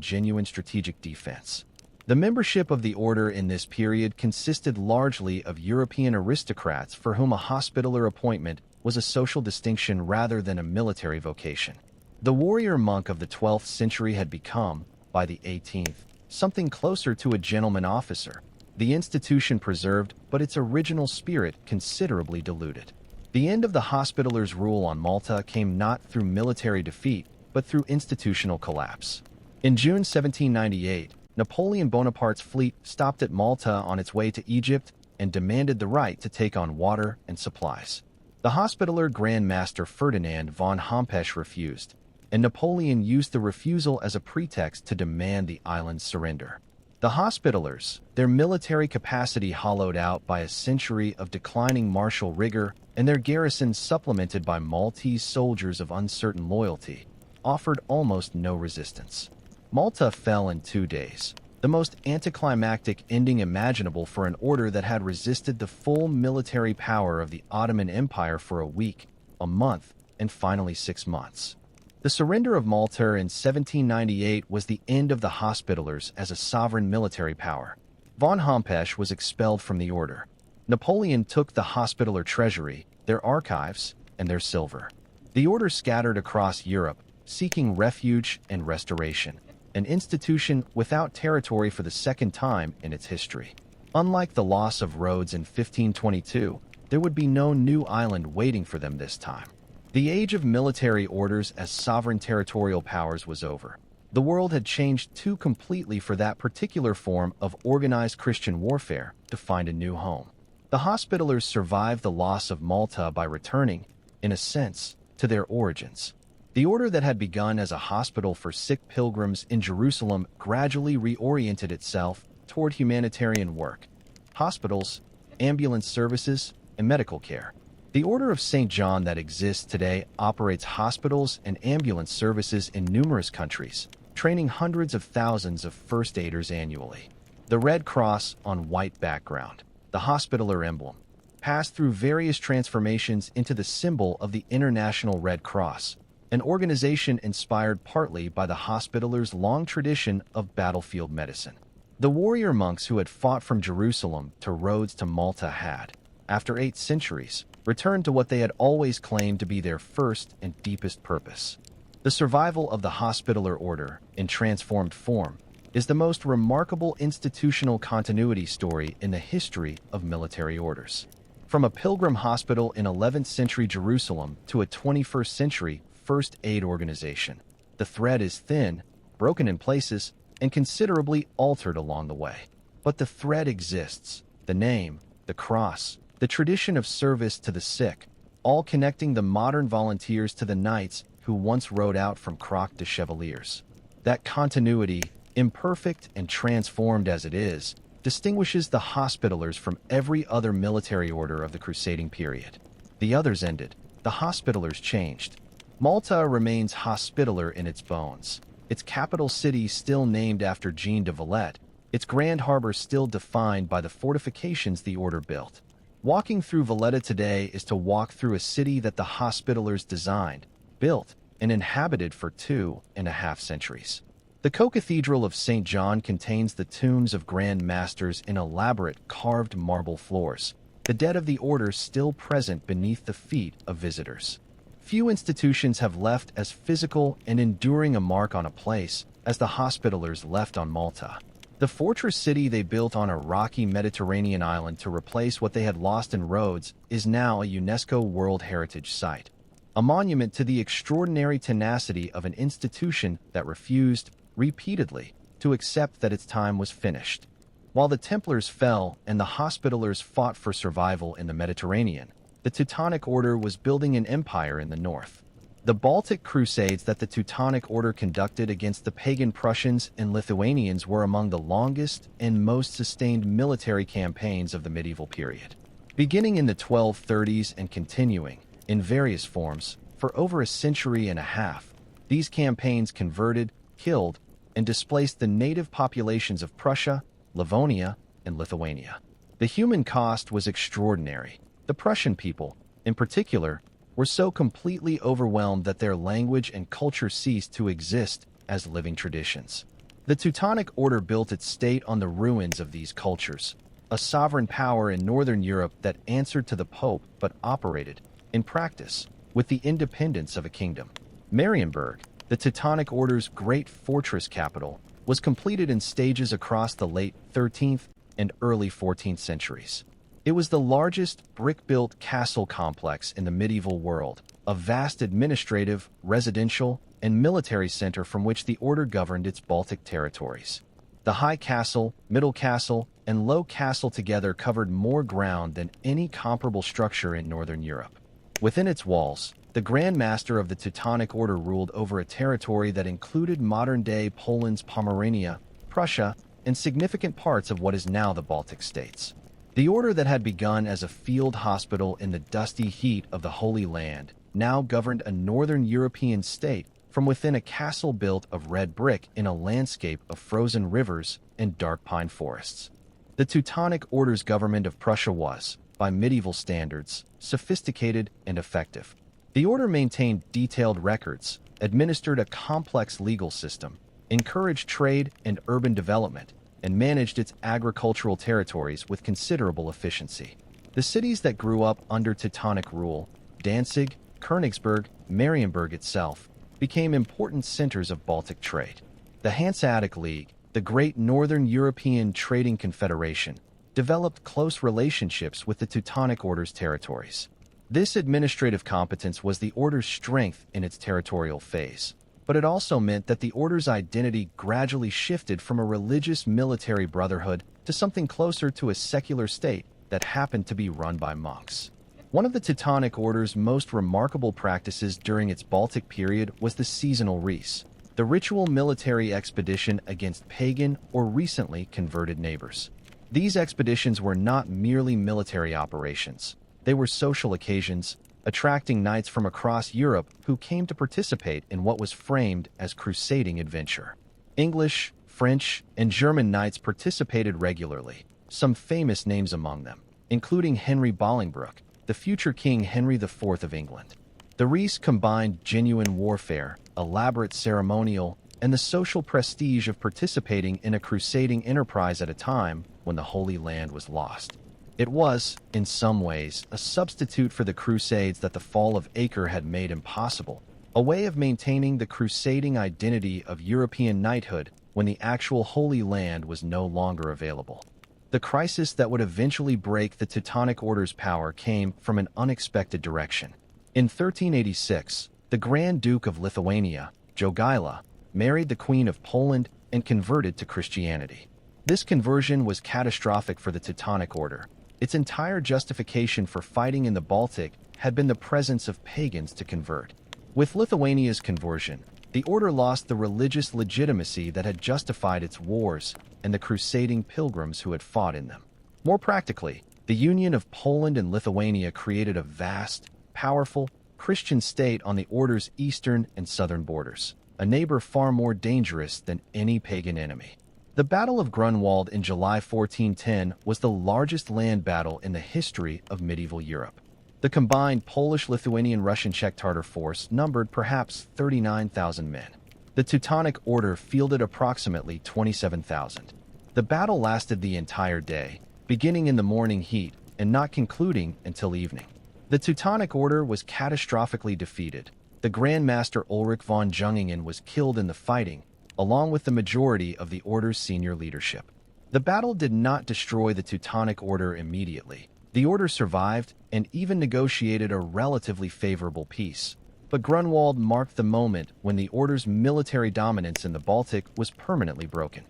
genuine strategic defense. The membership of the order in this period consisted largely of European aristocrats for whom a Hospitaller appointment was a social distinction rather than a military vocation. The warrior monk of the 12th century had become, by the 18th, something closer to a gentleman officer. The institution preserved, but its original spirit considerably diluted. The end of the Hospitallers' rule on Malta came not through military defeat, but through institutional collapse. In June 1798, Napoleon Bonaparte's fleet stopped at Malta on its way to Egypt and demanded the right to take on water and supplies. The Hospitaller Grand Master Ferdinand von Hompesch refused, and Napoleon used the refusal as a pretext to demand the island's surrender. The Hospitallers, their military capacity hollowed out by a century of declining martial rigor and their garrison supplemented by Maltese soldiers of uncertain loyalty, offered almost no resistance. Malta fell in 2 days, the most anticlimactic ending imaginable for an order that had resisted the full military power of the Ottoman Empire for a week, a month, and finally 6 months. The surrender of Malta in 1798 was the end of the Hospitallers as a sovereign military power. Von Hompesch was expelled from the order. Napoleon took the Hospitaller treasury, their archives, and their silver. The order scattered across Europe, seeking refuge and restoration, an institution without territory for the second time in its history. Unlike the loss of Rhodes in 1522, there would be no new island waiting for them this time. The age of military orders as sovereign territorial powers was over. The world had changed too completely for that particular form of organized Christian warfare to find a new home. The Hospitallers survived the loss of Malta by returning, in a sense, to their origins. The order that had begun as a hospital for sick pilgrims in Jerusalem gradually reoriented itself toward humanitarian work, hospitals, ambulance services, and medical care. The Order of St. John that exists today operates hospitals and ambulance services in numerous countries, training hundreds of thousands of first aiders annually. The Red Cross on white background, the Hospitaller emblem, passed through various transformations into the symbol of the International Red Cross, an organization inspired partly by the Hospitallers' long tradition of battlefield medicine. The warrior monks who had fought from Jerusalem to Rhodes to Malta had, after 8 centuries, returned to what they had always claimed to be their first and deepest purpose. The survival of the Hospitaller order, in transformed form, is the most remarkable institutional continuity story in the history of military orders. From a pilgrim hospital in 11th century Jerusalem to a 21st century first aid organization, the thread is thin, broken in places, and considerably altered along the way. But the thread exists, the name, the cross, the tradition of service to the sick, all connecting the modern volunteers to the knights who once rode out from Croc de Chevaliers. That continuity, imperfect and transformed as it is, distinguishes the Hospitallers from every other military order of the crusading period. The others ended, the Hospitallers changed. Malta remains Hospitaller in its bones, its capital city still named after Jean de Valette, its grand harbor still defined by the fortifications the order built. Walking through Valletta today is to walk through a city that the Hospitallers designed, built, and inhabited for 2.5 centuries. The co-cathedral of St. John contains the tombs of Grand Masters in elaborate carved marble floors, the dead of the order still present beneath the feet of visitors. Few institutions have left as physical and enduring a mark on a place as the Hospitallers left on Malta. The fortress city they built on a rocky Mediterranean island to replace what they had lost in Rhodes is now a UNESCO World Heritage Site, a monument to the extraordinary tenacity of an institution that refused, repeatedly, to accept that its time was finished. While the Templars fell and the Hospitallers fought for survival in the Mediterranean, the Teutonic Order was building an empire in the north. The Baltic Crusades that the Teutonic Order conducted against the pagan Prussians and Lithuanians were among the longest and most sustained military campaigns of the medieval period. Beginning in the 1230s and continuing, in various forms, for over a century and a half, these campaigns converted, killed, and displaced the native populations of Prussia, Livonia, and Lithuania. The human cost was extraordinary. The Prussian people, in particular, were so completely overwhelmed that their language and culture ceased to exist as living traditions. The Teutonic Order built its state on the ruins of these cultures, a sovereign power in northern Europe that answered to the Pope but operated, in practice, with the independence of a kingdom. Marienburg, the Teutonic Order's great fortress capital, was completed in stages across the late 13th and early 14th centuries. It was the largest brick-built castle complex in the medieval world, a vast administrative, residential, and military center from which the order governed its Baltic territories. The high castle, middle castle, and low castle together covered more ground than any comparable structure in northern Europe. Within its walls, the Grand Master of the Teutonic Order ruled over a territory that included modern-day Poland's Pomerania, Prussia, and significant parts of what is now the Baltic states. The order that had begun as a field hospital in the dusty heat of the Holy Land now governed a northern European state from within a castle built of red brick in a landscape of frozen rivers and dark pine forests. The Teutonic Order's government of Prussia was, by medieval standards, sophisticated and effective. The order maintained detailed records, administered a complex legal system, encouraged trade and urban development, and managed its agricultural territories with considerable efficiency. The cities that grew up under Teutonic rule, Danzig, Königsberg, Marienburg itself, became important centers of Baltic trade. The Hanseatic League, the great Northern European Trading Confederation, developed close relationships with the Teutonic Order's territories. This administrative competence was the Order's strength in its territorial phase, but it also meant that the Order's identity gradually shifted from a religious military brotherhood to something closer to a secular state that happened to be run by monks. One of the Teutonic Order's most remarkable practices during its Baltic period was the seasonal res, the ritual military expedition against pagan or recently converted neighbors. These expeditions were not merely military operations. They were social occasions, attracting knights from across Europe who came to participate in what was framed as crusading adventure. English, French, and German knights participated regularly, some famous names among them, including Henry Bolingbroke, the future King Henry IV of England. The res combined genuine warfare, elaborate ceremonial, and the social prestige of participating in a crusading enterprise at a time when the Holy Land was lost. It was, in some ways, a substitute for the Crusades that the fall of Acre had made impossible, a way of maintaining the crusading identity of European knighthood when the actual Holy Land was no longer available. The crisis that would eventually break the Teutonic Order's power came from an unexpected direction. In 1386, the Grand Duke of Lithuania, Jogaila, married the Queen of Poland and converted to Christianity. This conversion was catastrophic for the Teutonic Order. Its entire justification for fighting in the Baltic had been the presence of pagans to convert. With Lithuania's conversion, the order lost the religious legitimacy that had justified its wars and the crusading pilgrims who had fought in them. More practically, the union of Poland and Lithuania created a vast, powerful, Christian state on the order's eastern and southern borders, a neighbor far more dangerous than any pagan enemy. The Battle of Grunwald in July 1410 was the largest land battle in the history of medieval Europe. The combined Polish, Lithuanian, Russian, Czech Tartar force numbered perhaps 39,000 men. The Teutonic Order fielded approximately 27,000. The battle lasted the entire day, beginning in the morning heat and not concluding until evening. The Teutonic Order was catastrophically defeated. The Grand Master Ulrich von Jungingen was killed in the fighting, along with the majority of the Order's senior leadership. The battle did not destroy the Teutonic Order immediately. The Order survived and even negotiated a relatively favorable peace. But Grunwald marked the moment when the Order's military dominance in the Baltic was permanently broken.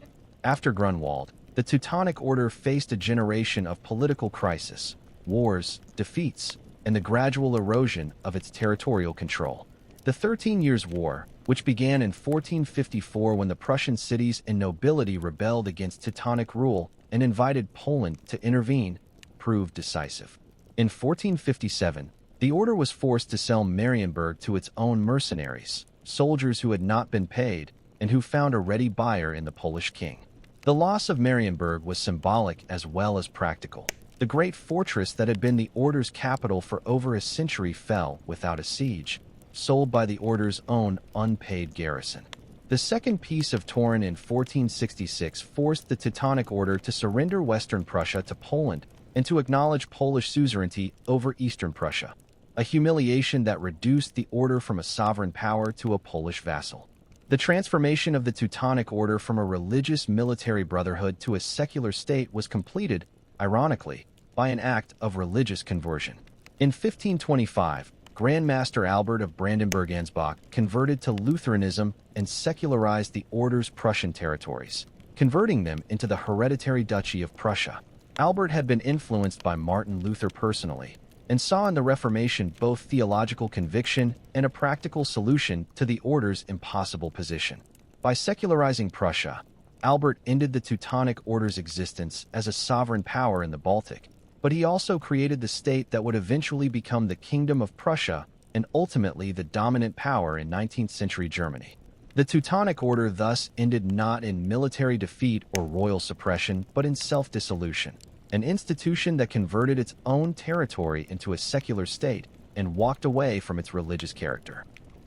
After Grunwald, the Teutonic Order faced a generation of political crisis, wars, defeats, and the gradual erosion of its territorial control. The 13 Years' War, which began in 1454 when the Prussian cities and nobility rebelled against Teutonic rule and invited Poland to intervene, proved decisive. In 1457, the order was forced to sell Marienburg to its own mercenaries, soldiers who had not been paid and who found a ready buyer in the Polish king. The loss of Marienburg was symbolic as well as practical. The great fortress that had been the Order's capital for over a century fell without a siege, sold by the Order's own unpaid garrison. The Second Peace of Torun in 1466 forced the Teutonic Order to surrender Western Prussia to Poland and to acknowledge Polish suzerainty over Eastern Prussia, a humiliation that reduced the Order from a sovereign power to a Polish vassal. The transformation of the Teutonic Order from a religious military brotherhood to a secular state was completed, ironically, by an act of religious conversion. In 1525, Grand Master Albert of Brandenburg-Ansbach converted to Lutheranism and secularized the Order's Prussian territories, converting them into the hereditary Duchy of Prussia. Albert had been influenced by Martin Luther personally, and saw in the Reformation both theological conviction and a practical solution to the Order's impossible position. By secularizing Prussia, Albert ended the Teutonic Order's existence as a sovereign power in the Baltic, but he also created the state that would eventually become the Kingdom of Prussia and ultimately the dominant power in 19th century Germany. The Teutonic Order thus ended not in military defeat or royal suppression, but in self-dissolution, an institution that converted its own territory into a secular state and walked away from its religious character.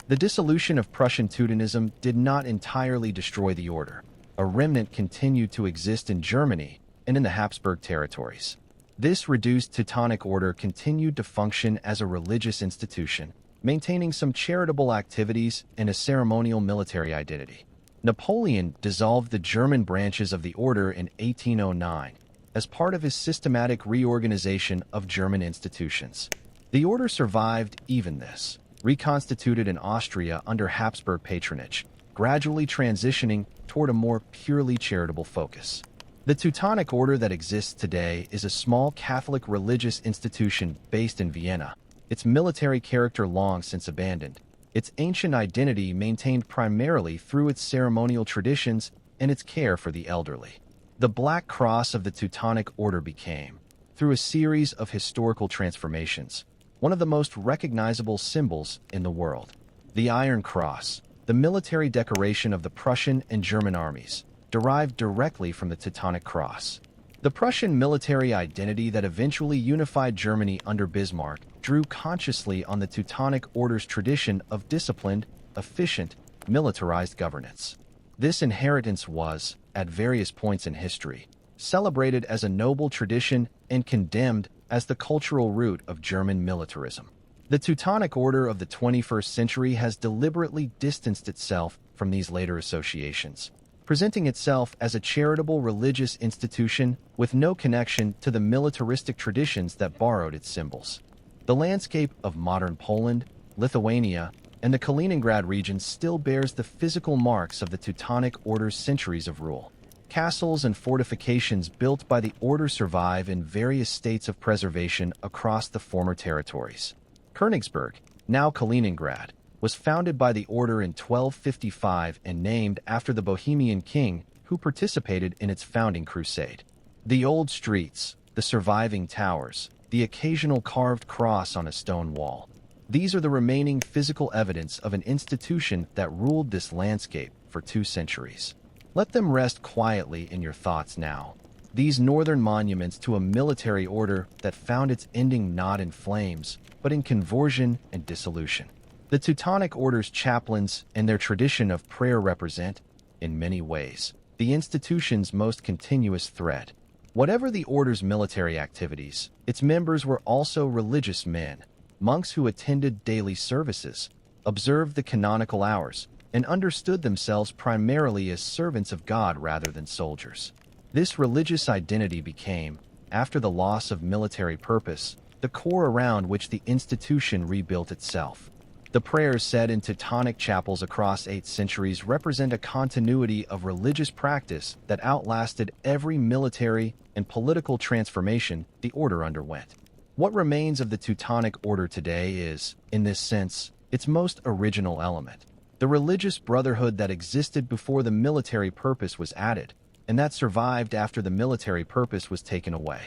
The dissolution of Prussian Teutonism did not entirely destroy the order. A remnant continued to exist in Germany and in the Habsburg territories. This reduced Teutonic Order continued to function as a religious institution, maintaining some charitable activities and a ceremonial military identity. Napoleon dissolved the German branches of the order in 1809 as part of his systematic reorganization of German institutions. The order survived even this, reconstituted in Austria under Habsburg patronage, gradually transitioning toward a more purely charitable focus. The Teutonic Order that exists today is a small Catholic religious institution based in Vienna, its military character long since abandoned, its ancient identity maintained primarily through its ceremonial traditions and its care for the elderly. The Black Cross of the Teutonic Order became, through a series of historical transformations, one of the most recognizable symbols in the world. The Iron Cross, the military decoration of the Prussian and German armies, derived directly from the Teutonic Cross. The Prussian military identity that eventually unified Germany under Bismarck drew consciously on the Teutonic Order's tradition of disciplined, efficient, militarized governance. This inheritance was, at various points in history, celebrated as a noble tradition and condemned as the cultural root of German militarism. The Teutonic Order of the 21st century has deliberately distanced itself from these later associations, presenting itself as a charitable religious institution with no connection to the militaristic traditions that borrowed its symbols. The landscape of modern Poland, Lithuania, and the Kaliningrad region still bears the physical marks of the Teutonic Order's centuries of rule. Castles and fortifications built by the Order survive in various states of preservation across the former territories. Königsberg, now Kaliningrad, was founded by the Order in 1255 and named after the Bohemian king who participated in its founding crusade. The old streets, the surviving towers, the occasional carved cross on a stone wall. These are the remaining physical evidence of an institution that ruled this landscape for 2 centuries. Let them rest quietly in your thoughts now. These northern monuments to a military order that found its ending not in flames, but in conversion and dissolution. The Teutonic Order's chaplains and their tradition of prayer represent, in many ways, the institution's most continuous thread. Whatever the Order's military activities, its members were also religious men, monks who attended daily services, observed the canonical hours, and understood themselves primarily as servants of God rather than soldiers. This religious identity became, after the loss of military purpose, the core around which the institution rebuilt itself. The prayers said in Teutonic chapels across 8 centuries represent a continuity of religious practice that outlasted every military and political transformation the order underwent. What remains of the Teutonic Order today is, in this sense, its most original element: the religious brotherhood that existed before the military purpose was added, and that survived after the military purpose was taken away.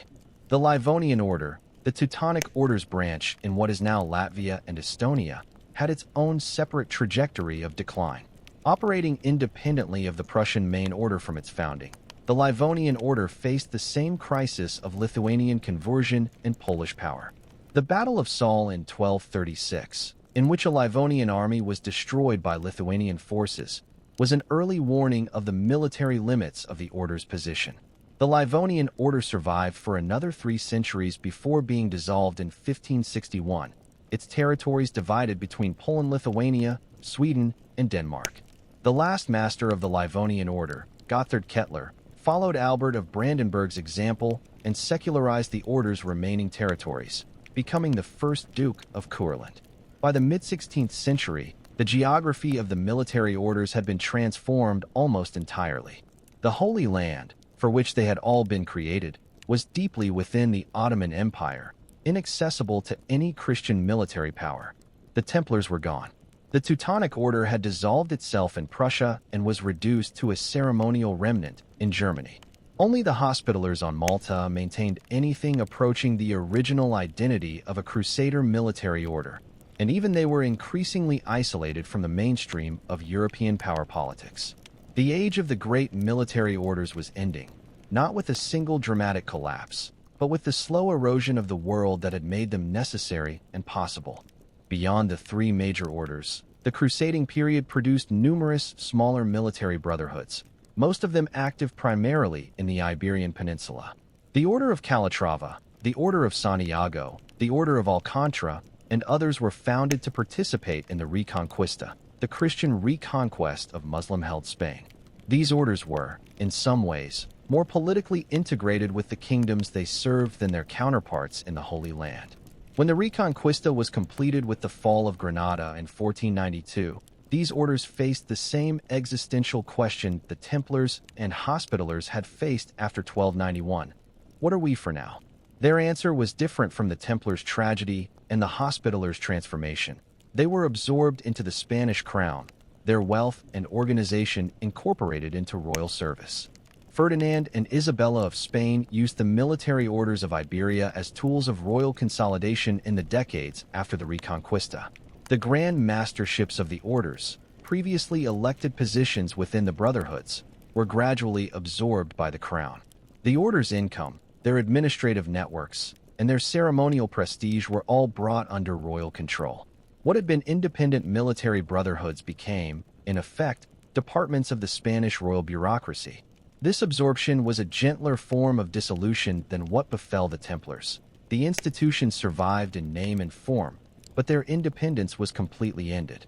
The Livonian Order, the Teutonic Order's branch in what is now Latvia and Estonia, had its own separate trajectory of decline. Operating independently of the Prussian main order from its founding, the Livonian Order faced the same crisis of Lithuanian conversion and Polish power. The Battle of Saul in 1236, in which a Livonian army was destroyed by Lithuanian forces, was an early warning of the military limits of the order's position. The Livonian Order survived for another 3 centuries before being dissolved in 1561, its territories divided between Poland, Lithuania, Sweden, and Denmark. The last master of the Livonian Order, Gotthard Kettler, followed Albert of Brandenburg's example and secularized the order's remaining territories, becoming the first Duke of Courland. By the mid-16th century, the geography of the military orders had been transformed almost entirely. The Holy Land, for which they had all been created, was deeply within the Ottoman Empire, inaccessible to any Christian military power. The Templars were gone. The Teutonic Order had dissolved itself in Prussia and was reduced to a ceremonial remnant in Germany. Only the Hospitallers on Malta maintained anything approaching the original identity of a Crusader military order, and even they were increasingly isolated from the mainstream of European power politics. The age of the great military orders was ending, not with a single dramatic collapse, but with the slow erosion of the world that had made them necessary and possible. Beyond the 3 major orders, the crusading period produced numerous smaller military brotherhoods, most of them active primarily in the Iberian Peninsula. The Order of Calatrava, the Order of Santiago, the Order of Alcantara, and others were founded to participate in the Reconquista, the Christian reconquest of Muslim-held Spain. These orders were, in some ways, more politically integrated with the kingdoms they served than their counterparts in the Holy Land. When the Reconquista was completed with the fall of Granada in 1492, these orders faced the same existential question the Templars and Hospitallers had faced after 1291. What are we for now? Their answer was different from the Templars' tragedy and the Hospitallers' transformation. They were absorbed into the Spanish crown, their wealth and organization incorporated into royal service. Ferdinand and Isabella of Spain used the military orders of Iberia as tools of royal consolidation in the decades after the Reconquista. The grand masterships of the orders, previously elected positions within the brotherhoods, were gradually absorbed by the crown. The order's income, their administrative networks, and their ceremonial prestige were all brought under royal control. What had been independent military brotherhoods became, in effect, departments of the Spanish royal bureaucracy. This absorption was a gentler form of dissolution than what befell the Templars. The institutions survived in name and form, but their independence was completely ended.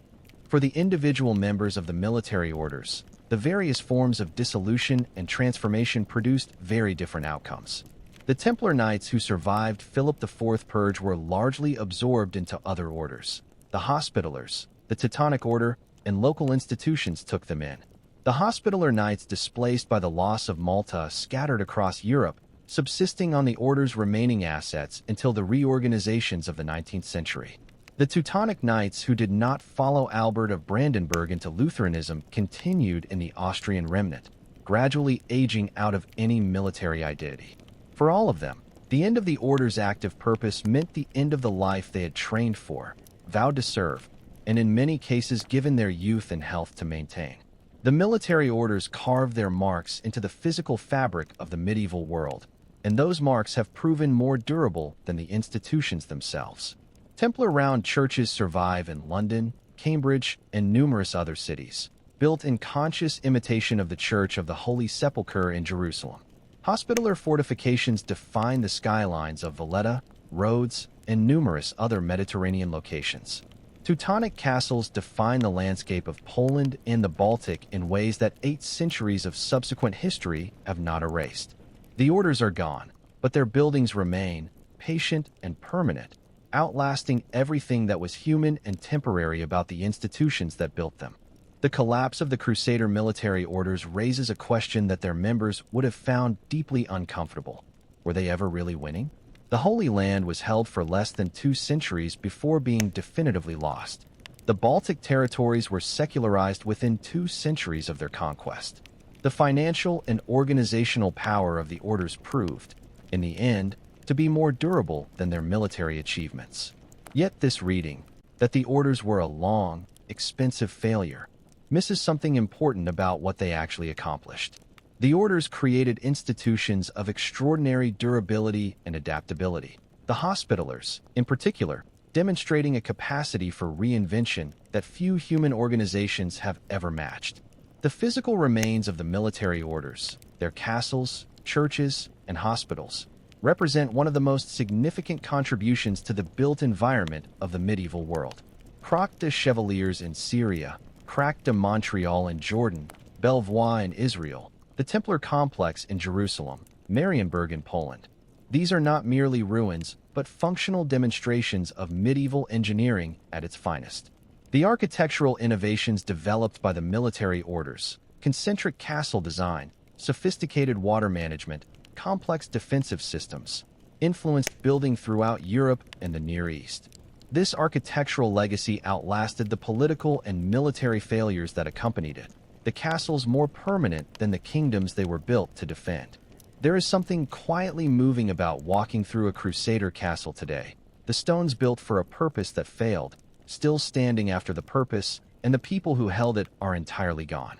For the individual members of the military orders, the various forms of dissolution and transformation produced very different outcomes. The Templar Knights who survived Philip IV Purge were largely absorbed into other orders. The Hospitallers, the Teutonic Order, and local institutions took them in. The Hospitaller Knights displaced by the loss of Malta scattered across Europe, subsisting on the order's remaining assets until the reorganizations of the 19th century. The Teutonic Knights who did not follow Albert of Brandenburg into Lutheranism continued in the Austrian remnant, gradually aging out of any military identity. For all of them, the end of the order's active purpose meant the end of the life they had trained for, vowed to serve, and in many cases given their youth and health to maintain. The military orders carved their marks into the physical fabric of the medieval world, and those marks have proven more durable than the institutions themselves. Templar-round churches survive in London, Cambridge, and numerous other cities, built in conscious imitation of the Church of the Holy Sepulchre in Jerusalem. Hospitaller fortifications define the skylines of Valletta, Rhodes, and numerous other Mediterranean locations. Teutonic castles define the landscape of Poland and the Baltic in ways that 8 centuries of subsequent history have not erased. The orders are gone, but their buildings remain, patient and permanent, outlasting everything that was human and temporary about the institutions that built them. The collapse of the Crusader military orders raises a question that their members would have found deeply uncomfortable. Were they ever really winning? The Holy Land was held for less than 2 centuries before being definitively lost. The Baltic territories were secularized within 2 centuries of their conquest. The financial and organizational power of the orders proved, in the end, to be more durable than their military achievements. Yet this reading, that the orders were a long, expensive failure, misses something important about what they actually accomplished. The orders created institutions of extraordinary durability and adaptability. The Hospitallers, in particular, demonstrating a capacity for reinvention that few human organizations have ever matched. The physical remains of the military orders, their castles, churches, and hospitals, represent one of the most significant contributions to the built environment of the medieval world. Croix de Chevaliers in Syria, Crac de Montreal in Jordan, Belvoir in Israel, the Templar complex in Jerusalem, Marienburg in Poland. These are not merely ruins, but functional demonstrations of medieval engineering at its finest. The architectural innovations developed by the military orders, concentric castle design, sophisticated water management, complex defensive systems, influenced building throughout Europe and the Near East. This architectural legacy outlasted the political and military failures that accompanied it, the castles more permanent than the kingdoms they were built to defend. There is something quietly moving about walking through a Crusader castle today. The stones built for a purpose that failed, still standing after the purpose, and the people who held it are entirely gone.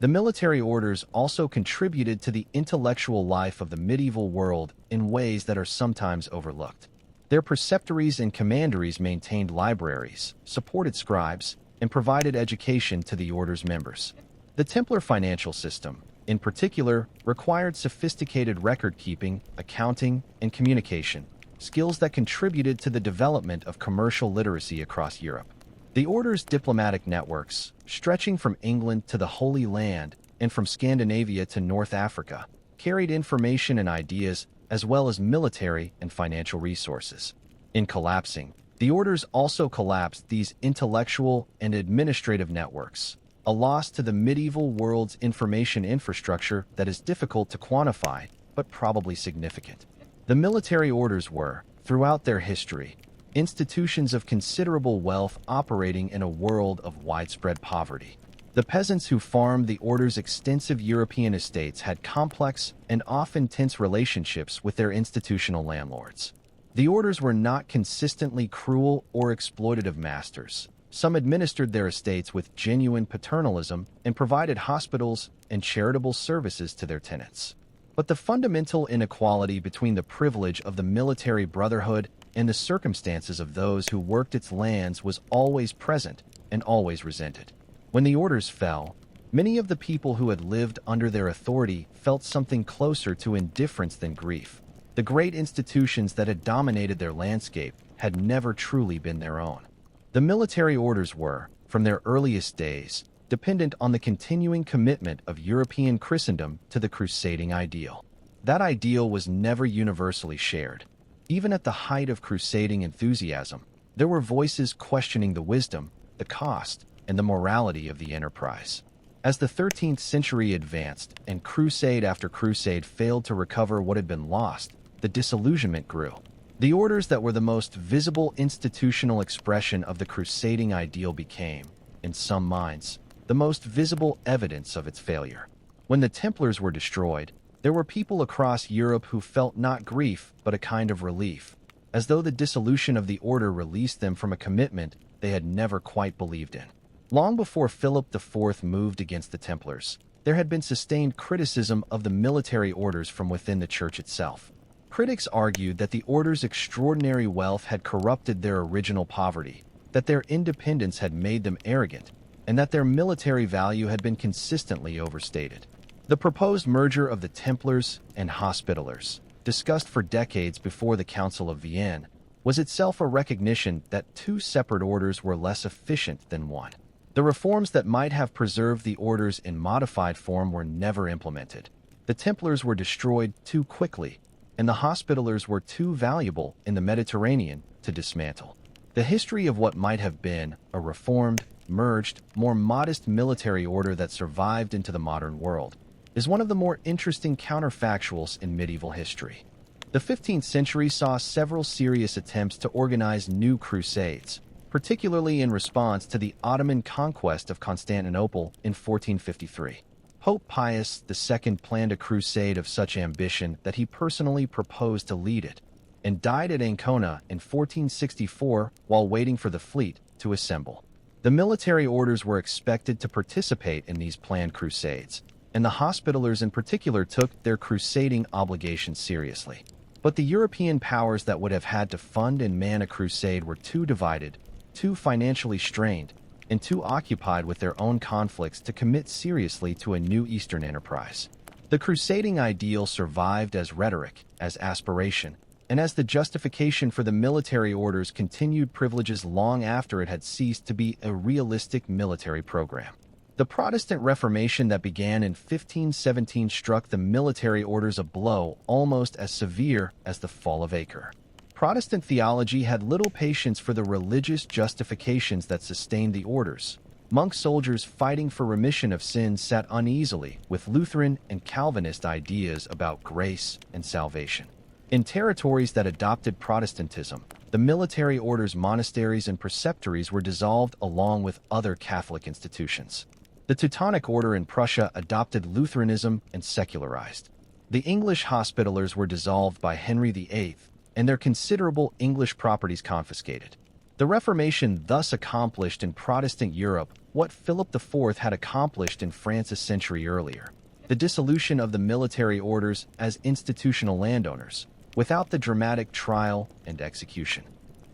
The military orders also contributed to the intellectual life of the medieval world in ways that are sometimes overlooked. Their preceptories and commanderies maintained libraries, supported scribes, and provided education to the order's members. The Templar financial system, in particular, required sophisticated record-keeping, accounting, and communication, skills that contributed to the development of commercial literacy across Europe. The Order's diplomatic networks, stretching from England to the Holy Land and from Scandinavia to North Africa, carried information and ideas as well as military and financial resources. In collapsing, the Orders also collapsed these intellectual and administrative networks, a loss to the medieval world's information infrastructure that is difficult to quantify, but probably significant. The military orders were, throughout their history, institutions of considerable wealth operating in a world of widespread poverty. The peasants who farmed the order's extensive European estates had complex and often tense relationships with their institutional landlords. The orders were not consistently cruel or exploitative masters. Some administered their estates with genuine paternalism and provided hospitals and charitable services to their tenants. But the fundamental inequality between the privilege of the military brotherhood and the circumstances of those who worked its lands was always present and always resented. When the orders fell, many of the people who had lived under their authority felt something closer to indifference than grief. The great institutions that had dominated their landscape had never truly been their own. The military orders were, from their earliest days, dependent on the continuing commitment of European Christendom to the crusading ideal. That ideal was never universally shared. Even at the height of crusading enthusiasm, there were voices questioning the wisdom, the cost, and the morality of the enterprise. As the 13th century advanced and crusade after crusade failed to recover what had been lost, the disillusionment grew. The orders that were the most visible institutional expression of the crusading ideal became, in some minds, the most visible evidence of its failure. When the Templars were destroyed, there were people across Europe who felt not grief but a kind of relief, as though the dissolution of the order released them from a commitment they had never quite believed in. Long before Philip IV moved against the Templars, there had been sustained criticism of the military orders from within the Church itself. Critics argued that the order's extraordinary wealth had corrupted their original poverty, that their independence had made them arrogant, and that their military value had been consistently overstated. The proposed merger of the Templars and Hospitallers, discussed for decades before the Council of Vienne, was itself a recognition that two separate orders were less efficient than one. The reforms that might have preserved the orders in modified form were never implemented. The Templars were destroyed too quickly, and the Hospitallers were too valuable in the Mediterranean to dismantle. The history of what might have been a reformed, merged, more modest military order that survived into the modern world is one of the more interesting counterfactuals in medieval history. The 15th century saw several serious attempts to organize new crusades, particularly in response to the Ottoman conquest of Constantinople in 1453. Pope Pius II planned a crusade of such ambition that he personally proposed to lead it, and died at Ancona in 1464 while waiting for the fleet to assemble. The military orders were expected to participate in these planned crusades, and the Hospitallers in particular took their crusading obligations seriously. But the European powers that would have had to fund and man a crusade were too divided, too financially strained, and too occupied with their own conflicts to commit seriously to a new Eastern enterprise. The crusading ideal survived as rhetoric, as aspiration, and as the justification for the military order's continued privileges long after it had ceased to be a realistic military program. The Protestant Reformation that began in 1517 struck the military orders a blow almost as severe as the fall of Acre. Protestant theology had little patience for the religious justifications that sustained the orders. Monk soldiers fighting for remission of sins sat uneasily with Lutheran and Calvinist ideas about grace and salvation. In territories that adopted Protestantism, the military orders' monasteries and preceptories were dissolved along with other Catholic institutions. The Teutonic Order in Prussia adopted Lutheranism and secularized. The English Hospitallers were dissolved by Henry VIII, and their considerable English properties confiscated. The Reformation thus accomplished in Protestant Europe what Philip IV had accomplished in France a century earlier: the dissolution of the military orders as institutional landowners, without the dramatic trial and execution.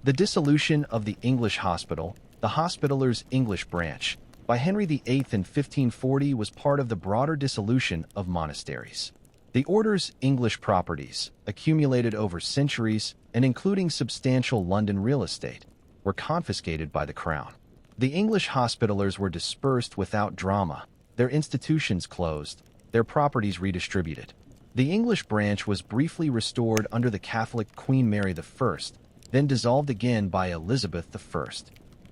The dissolution of the English Hospital, the Hospitallers' English branch, by Henry VIII in 1540 was part of the broader dissolution of monasteries. The order's English properties, accumulated over centuries and including substantial London real estate, were confiscated by the Crown. The English Hospitallers were dispersed without drama, their institutions closed, their properties redistributed. The English branch was briefly restored under the Catholic Queen Mary I, then dissolved again by Elizabeth I.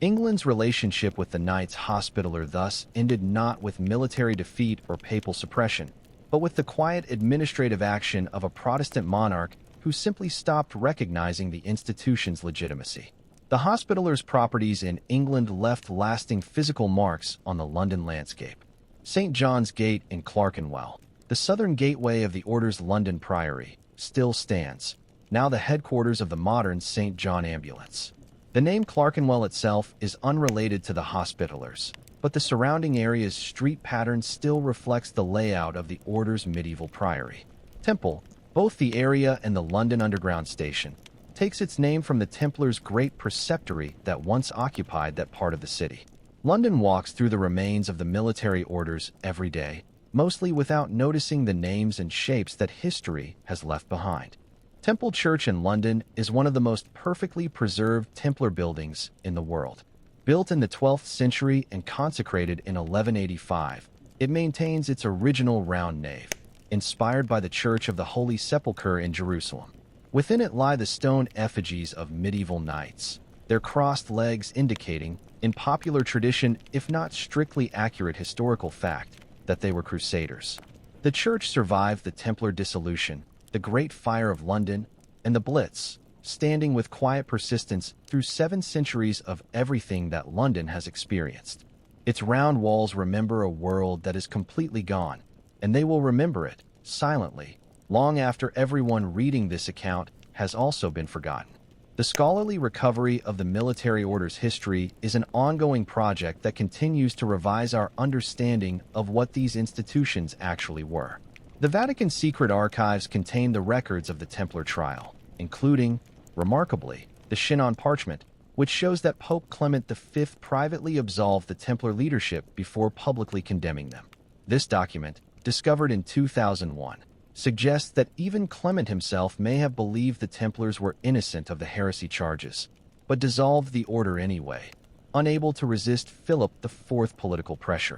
England's relationship with the Knights Hospitaller thus ended not with military defeat or papal suppression, but with the quiet administrative action of a Protestant monarch who simply stopped recognizing the institution's legitimacy. The Hospitallers' properties in England left lasting physical marks on the London landscape. St. John's Gate in Clerkenwell, the southern gateway of the Order's London Priory, still stands, now the headquarters of the modern St. John Ambulance. The name Clerkenwell itself is unrelated to the Hospitallers, but the surrounding area's street pattern still reflects the layout of the Order's medieval priory. Temple, both the area and the London Underground station, takes its name from the Templars' great preceptory that once occupied that part of the city. London walks through the remains of the military orders every day, mostly without noticing the names and shapes that history has left behind. Temple Church in London is one of the most perfectly preserved Templar buildings in the world. Built in the 12th century and consecrated in 1185, it maintains its original round nave, inspired by the Church of the Holy Sepulchre in Jerusalem. Within it lie the stone effigies of medieval knights, their crossed legs indicating, in popular tradition if not strictly accurate historical fact, that they were Crusaders. The church survived the Templar dissolution, the Great Fire of London, and the Blitz, standing with quiet persistence through 7 centuries of everything that London has experienced. Its round walls remember a world that is completely gone, and they will remember it, silently, long after everyone reading this account has also been forgotten. The scholarly recovery of the military order's history is an ongoing project that continues to revise our understanding of what these institutions actually were. The Vatican secret archives contain the records of the Templar trial, including, remarkably, the Chinon parchment, which shows that Pope Clement V privately absolved the Templar leadership before publicly condemning them. This document, discovered in 2001, suggests that even Clement himself may have believed the Templars were innocent of the heresy charges, but dissolved the order anyway, unable to resist Philip IV political pressure.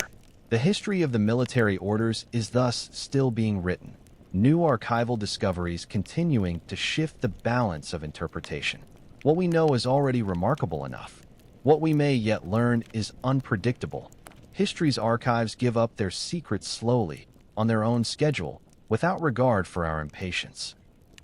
The history of the military orders is thus still being written, new archival discoveries continuing to shift the balance of interpretation. What we know is already remarkable enough. What we may yet learn is unpredictable. History's archives give up their secrets slowly, on their own schedule, without regard for our impatience.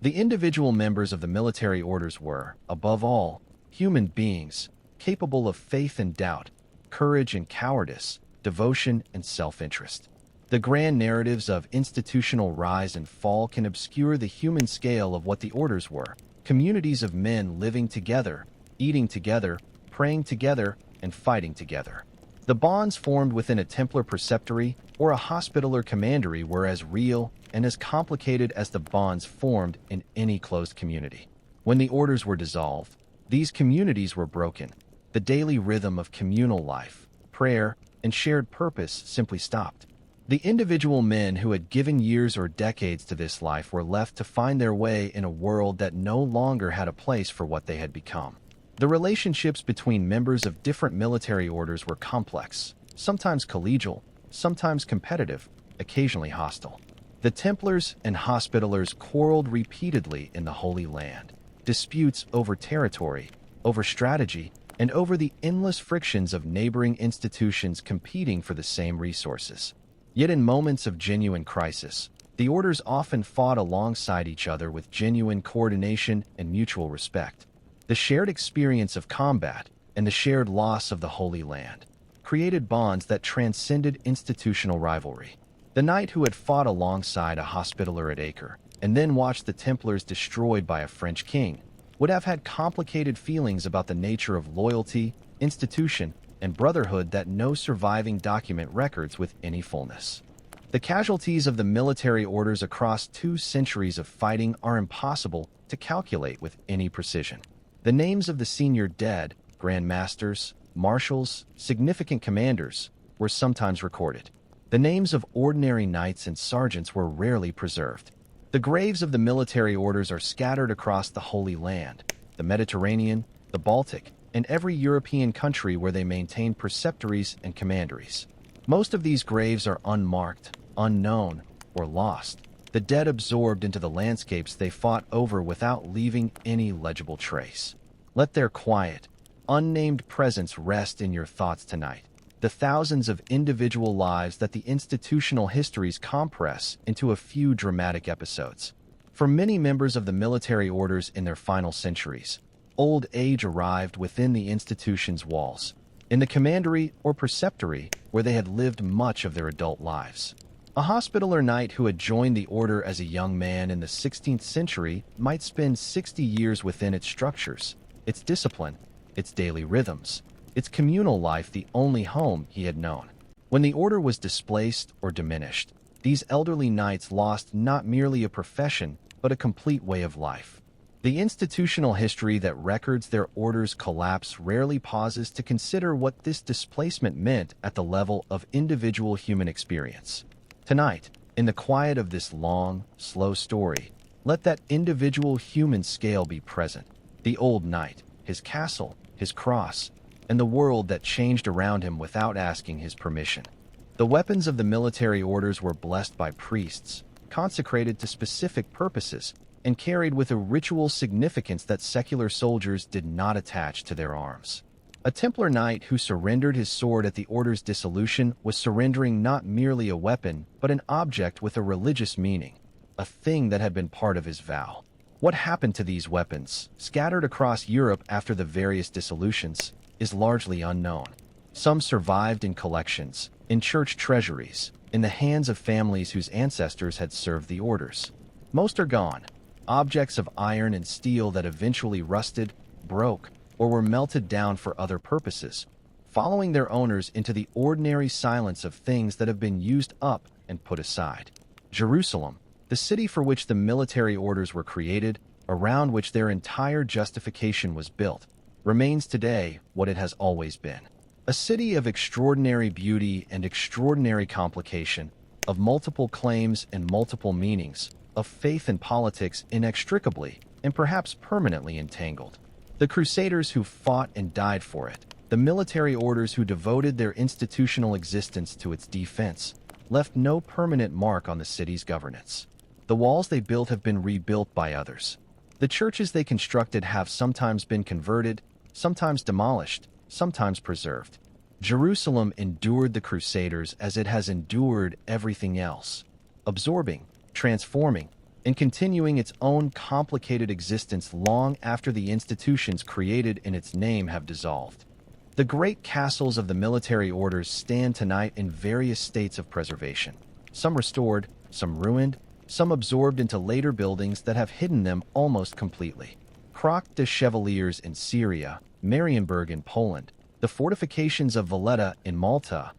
The individual members of the military orders were, above all, human beings, capable of faith and doubt, courage and cowardice, devotion and self-interest. The grand narratives of institutional rise and fall can obscure the human scale of what the orders were: communities of men living together, eating together, praying together, and fighting together. The bonds formed within a Templar preceptory or a hospitaller commandery were as real and as complicated as the bonds formed in any closed community. When the orders were dissolved, these communities were broken. The daily rhythm of communal life, prayer, and shared purpose simply stopped. The individual men who had given years or decades to this life were left to find their way in a world that no longer had a place for what they had become. The relationships between members of different military orders were complex, sometimes collegial, sometimes competitive, occasionally hostile. The Templars and Hospitallers quarreled repeatedly in the Holy Land. Disputes over territory, over strategy, and over the endless frictions of neighboring institutions competing for the same resources. Yet in moments of genuine crisis, the orders often fought alongside each other with genuine coordination and mutual respect. The shared experience of combat and the shared loss of the Holy Land created bonds that transcended institutional rivalry. The knight who had fought alongside a Hospitaller at Acre and then watched the Templars destroyed by a French king would have had complicated feelings about the nature of loyalty, institution, and brotherhood that no surviving document records with any fullness. The casualties of the military orders across 2 centuries of fighting are impossible to calculate with any precision. The names of the senior dead, Grand Masters, Marshals, significant commanders, were sometimes recorded. The names of ordinary knights and sergeants were rarely preserved. The graves of the military orders are scattered across the Holy Land, the Mediterranean, the Baltic, and every European country where they maintain preceptories and commanderies. Most of these graves are unmarked, unknown, or lost, the dead absorbed into the landscapes they fought over without leaving any legible trace. Let their quiet, unnamed presence rest in your thoughts tonight. The thousands of individual lives that the institutional histories compress into a few dramatic episodes. For many members of the military orders in their final centuries, old age arrived within the institution's walls, in the commandery or preceptory where they had lived much of their adult lives. A Hospitaller knight who had joined the order as a young man in the 16th century might spend 60 years within its structures, its discipline, its daily rhythms, its communal life the only home he had known. When the order was displaced or diminished, these elderly knights lost not merely a profession, but a complete way of life. The institutional history that records their order's collapse rarely pauses to consider what this displacement meant at the level of individual human experience. Tonight, in the quiet of this long, slow story, let that individual human scale be present. The old knight, his castle, his cross, and the world that changed around him without asking his permission. The weapons of the military orders were blessed by priests, consecrated to specific purposes, and carried with a ritual significance that secular soldiers did not attach to their arms. A Templar knight who surrendered his sword at the order's dissolution was surrendering not merely a weapon, but an object with a religious meaning, a thing that had been part of his vow. What happened to these weapons, scattered across Europe after the various dissolutions, is largely unknown. Some survived in collections, in church treasuries, in the hands of families whose ancestors had served the orders. Most are gone, objects of iron and steel that eventually rusted, broke, or were melted down for other purposes, following their owners into the ordinary silence of things that have been used up and put aside. Jerusalem, the city for which the military orders were created, around which their entire justification was built, remains today what it has always been. A city of extraordinary beauty and extraordinary complication, of multiple claims and multiple meanings, of faith and politics inextricably and perhaps permanently entangled. The Crusaders who fought and died for it, the military orders who devoted their institutional existence to its defense, left no permanent mark on the city's governance. The walls they built have been rebuilt by others. The churches they constructed have sometimes been converted, sometimes demolished, sometimes preserved. Jerusalem endured the Crusaders as it has endured everything else, absorbing, transforming, and continuing its own complicated existence long after the institutions created in its name have dissolved. The great castles of the military orders stand tonight in various states of preservation, some restored, some ruined, some absorbed into later buildings that have hidden them almost completely. Croix de Chevaliers in Syria, Marienburg in Poland, the fortifications of Valletta in Malta,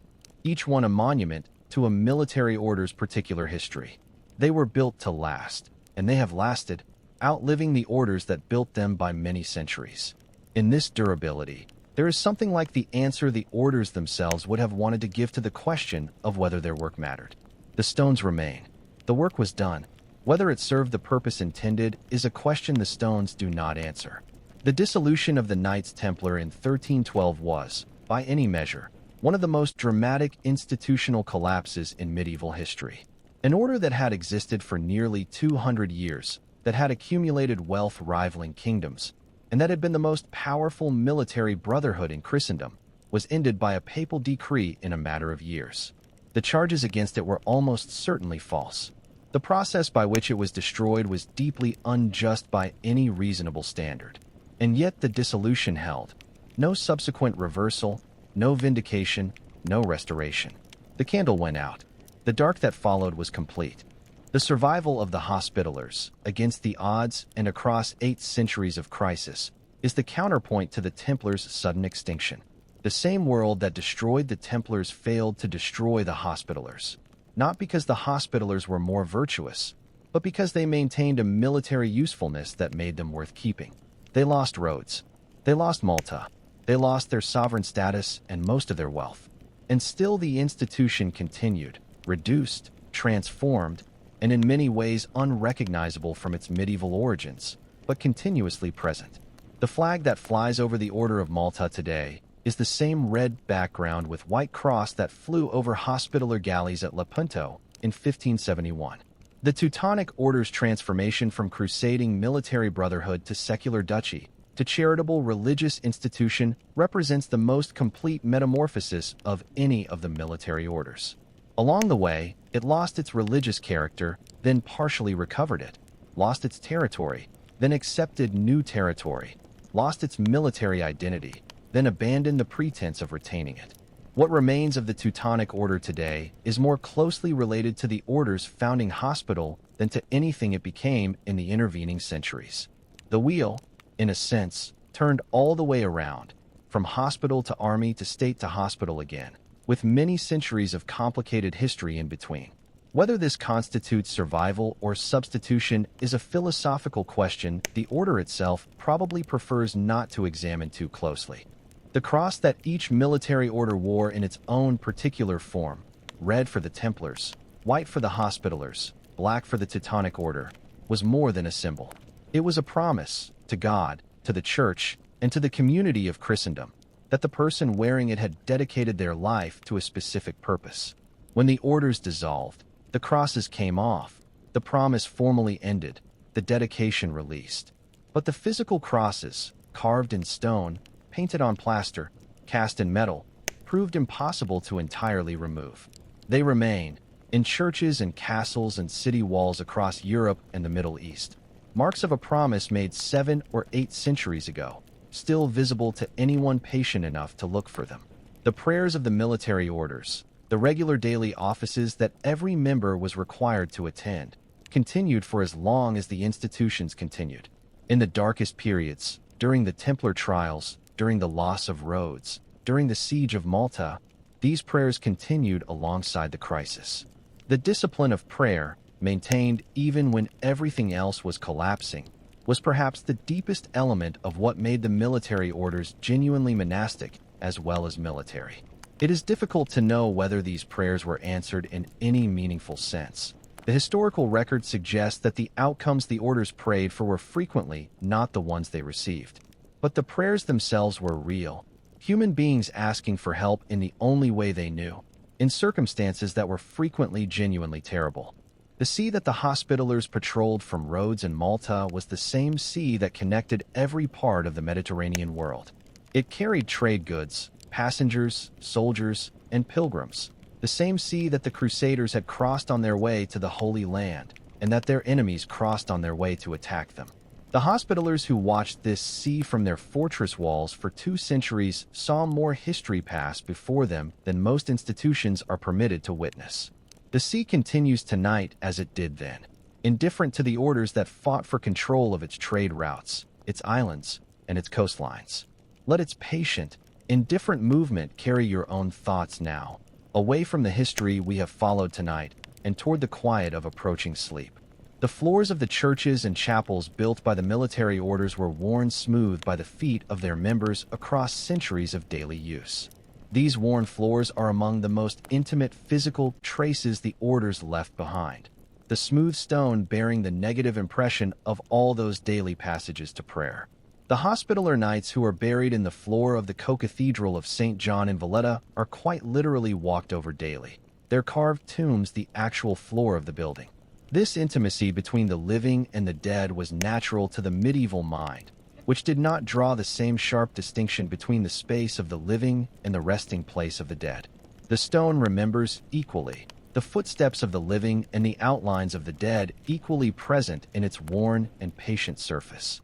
each one a monument to a military order's particular history. They were built to last, and they have lasted, outliving the orders that built them by many centuries. In this durability, there is something like the answer the orders themselves would have wanted to give to the question of whether their work mattered. The stones remain. The work was done. Whether it served the purpose intended is a question the stones do not answer. The dissolution of the Knights Templar in 1312 was, by any measure, one of the most dramatic institutional collapses in medieval history. An order that had existed for nearly 200 years, that had accumulated wealth rivaling kingdoms, and that had been the most powerful military brotherhood in Christendom, was ended by a papal decree in a matter of years. The charges against it were almost certainly false. The process by which it was destroyed was deeply unjust by any reasonable standard. And yet the dissolution held. No subsequent reversal, no vindication, no restoration. The candle went out. The dark that followed was complete. The survival of the Hospitallers, against the odds and across 8 centuries of crisis, is the counterpoint to the Templars' sudden extinction. The same world that destroyed the Templars failed to destroy the Hospitallers. Not because the Hospitallers were more virtuous, but because they maintained a military usefulness that made them worth keeping. They lost Rhodes. They lost Malta. They lost their sovereign status and most of their wealth. And still the institution continued, reduced, transformed, and in many ways unrecognizable from its medieval origins, but continuously present. The flag that flies over the Order of Malta today is the same red background with white cross that flew over Hospitaller galleys at Lepanto in 1571. The Teutonic Order's transformation from crusading military brotherhood to secular duchy to charitable religious institution represents the most complete metamorphosis of any of the military orders. Along the way, it lost its religious character, then partially recovered it, lost its territory, then accepted new territory, lost its military identity, then abandoned the pretense of retaining it. What remains of the Teutonic Order today is more closely related to the order's founding hospital than to anything it became in the intervening centuries. The wheel, in a sense, turned all the way around, from hospital to army to state to hospital again, with many centuries of complicated history in between. Whether this constitutes survival or substitution is a philosophical question the order itself probably prefers not to examine too closely. The cross that each military order wore in its own particular form, red for the Templars, white for the Hospitallers, black for the Teutonic Order, was more than a symbol. It was a promise, to God, to the Church, and to the community of Christendom, that the person wearing it had dedicated their life to a specific purpose. When the orders dissolved, the crosses came off, the promise formally ended, the dedication released. But the physical crosses, carved in stone, painted on plaster, cast in metal, proved impossible to entirely remove. They remain, in churches and castles and city walls across Europe and the Middle East, marks of a promise made 7 or 8 centuries ago, still visible to anyone patient enough to look for them. The prayers of the military orders, the regular daily offices that every member was required to attend, continued for as long as the institutions continued. In the darkest periods, during the Templar trials, during the loss of Rhodes, during the siege of Malta, these prayers continued alongside the crisis. The discipline of prayer, maintained even when everything else was collapsing, was perhaps the deepest element of what made the military orders genuinely monastic as well as military. It is difficult to know whether these prayers were answered in any meaningful sense. The historical record suggests that the outcomes the orders prayed for were frequently not the ones they received. But the prayers themselves were real, human beings asking for help in the only way they knew, in circumstances that were frequently genuinely terrible. The sea that the Hospitallers patrolled from Rhodes and Malta was the same sea that connected every part of the Mediterranean world. It carried trade goods, passengers, soldiers, and pilgrims, the same sea that the Crusaders had crossed on their way to the Holy Land, and that their enemies crossed on their way to attack them. The Hospitallers who watched this sea from their fortress walls for 2 centuries saw more history pass before them than most institutions are permitted to witness. The sea continues tonight as it did then, indifferent to the orders that fought for control of its trade routes, its islands, and its coastlines. Let its patient, indifferent movement carry your own thoughts now, away from the history we have followed tonight and toward the quiet of approaching sleep. The floors of the churches and chapels built by the military orders were worn smooth by the feet of their members across centuries of daily use. These worn floors are among the most intimate physical traces the orders left behind, the smooth stone bearing the negative impression of all those daily passages to prayer. The Hospitaller Knights who are buried in the floor of the co-cathedral of St. John in Valletta are quite literally walked over daily, their carved tombs the actual floor of the building. This intimacy between the living and the dead was natural to the medieval mind, which did not draw the same sharp distinction between the space of the living and the resting place of the dead. The stone remembers equally, the footsteps of the living and the outlines of the dead equally present in its worn and patient surface.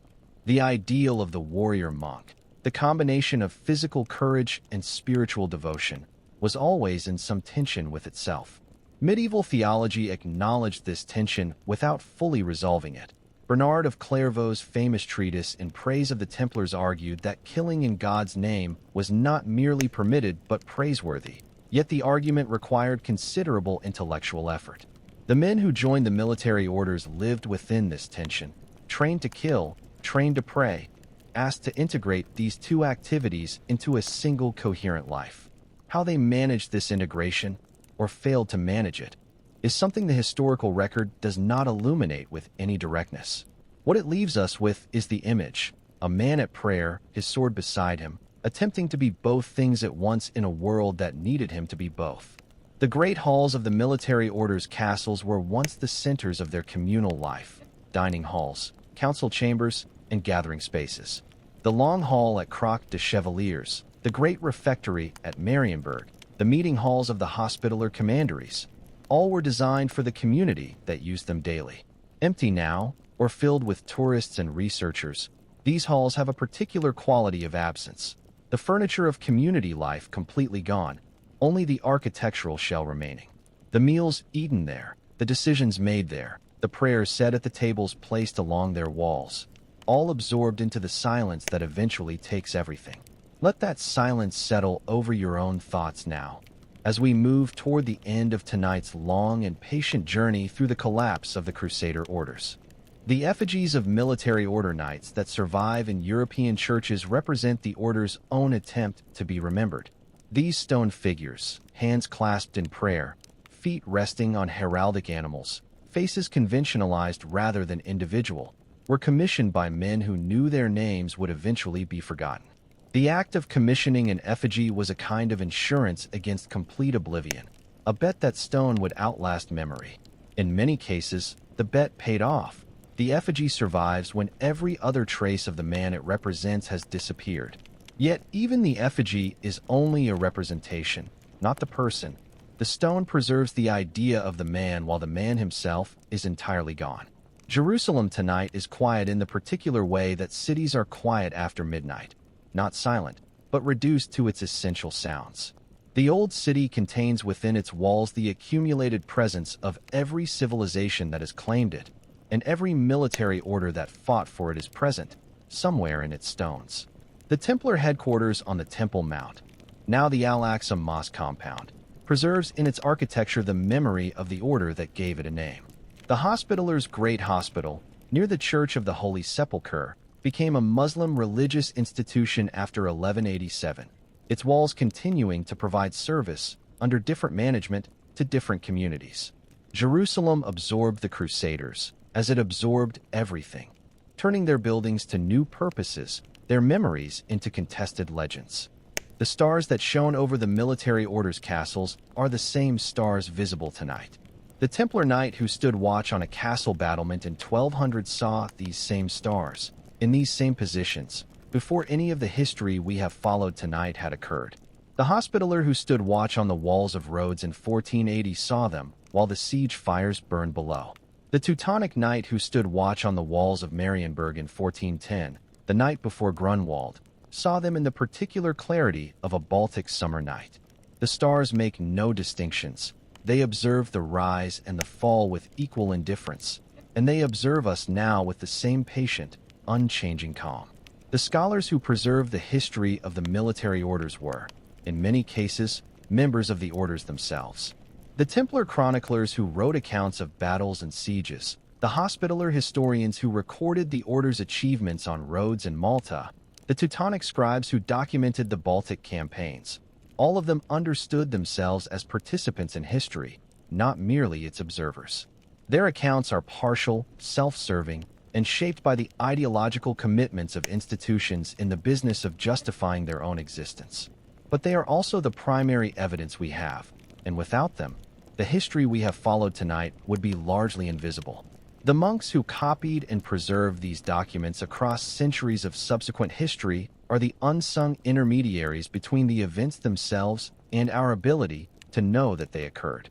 The ideal of the warrior monk, the combination of physical courage and spiritual devotion, was always in some tension with itself. Medieval theology acknowledged this tension without fully resolving it. Bernard of Clairvaux's famous treatise in praise of the Templars argued that killing in God's name was not merely permitted but praiseworthy, yet the argument required considerable intellectual effort. The men who joined the military orders lived within this tension, trained to kill, trained to pray, asked to integrate these 2 activities into a single coherent life. How they managed this integration, or failed to manage it, is something the historical record does not illuminate with any directness. What it leaves us with is the image, a man at prayer, his sword beside him, attempting to be both things at once in a world that needed him to be both. The great halls of the military order's castles were once the centers of their communal life, dining halls, council chambers, and gathering spaces. The Long Hall at Croc de Chevaliers, the Great Refectory at Marienburg, the meeting halls of the Hospitaller commanderies, all were designed for the community that used them daily. Empty now, or filled with tourists and researchers, these halls have a particular quality of absence. The furniture of community life completely gone, only the architectural shell remaining. The meals eaten there, the decisions made there, the prayers said at the tables placed along their walls, all absorbed into the silence that eventually takes everything. Let that silence settle over your own thoughts now, as we move toward the end of tonight's long and patient journey through the collapse of the Crusader orders. The effigies of military order knights that survive in European churches represent the order's own attempt to be remembered. These stone figures, hands clasped in prayer, feet resting on heraldic animals, faces conventionalized rather than individual, were commissioned by men who knew their names would eventually be forgotten. The act of commissioning an effigy was a kind of insurance against complete oblivion, a bet that stone would outlast memory. In many cases, the bet paid off. The effigy survives when every other trace of the man it represents has disappeared. Yet even the effigy is only a representation, not the person. The stone preserves the idea of the man while the man himself is entirely gone. Jerusalem tonight is quiet in the particular way that cities are quiet after midnight. Not silent, but reduced to its essential sounds. The old city contains within its walls the accumulated presence of every civilization that has claimed it, and every military order that fought for it is present, somewhere in its stones. The Templar headquarters on the Temple Mount, now the Al-Aqsa Mosque compound, preserves in its architecture the memory of the order that gave it a name. The Hospitallers' Great Hospital, near the Church of the Holy Sepulchre, became a Muslim religious institution after 1187, its walls continuing to provide service, under different management, to different communities. Jerusalem absorbed the Crusaders, as it absorbed everything, turning their buildings to new purposes, their memories into contested legends. The stars that shone over the military order's castles are the same stars visible tonight. The Templar knight who stood watch on a castle battlement in 1200 saw these same stars, in these same positions, before any of the history we have followed tonight had occurred. The Hospitaller who stood watch on the walls of Rhodes in 1480 saw them, while the siege fires burned below. The Teutonic Knight who stood watch on the walls of Marienburg in 1410, the night before Grunwald, saw them in the particular clarity of a Baltic summer night. The stars make no distinctions. They observe the rise and the fall with equal indifference, and they observe us now with the same patient, unchanging calm. The scholars who preserve the history of the military orders were, in many cases, members of the orders themselves. The Templar chroniclers who wrote accounts of battles and sieges, the Hospitaller historians who recorded the order's achievements on Rhodes and Malta, the Teutonic scribes who documented the Baltic campaigns, all of them understood themselves as participants in history, not merely its observers. Their accounts are partial, self-serving, and shaped by the ideological commitments of institutions in the business of justifying their own existence. But they are also the primary evidence we have, and without them, the history we have followed tonight would be largely invisible. The monks who copied and preserved these documents across centuries of subsequent history are the unsung intermediaries between the events themselves and our ability to know that they occurred.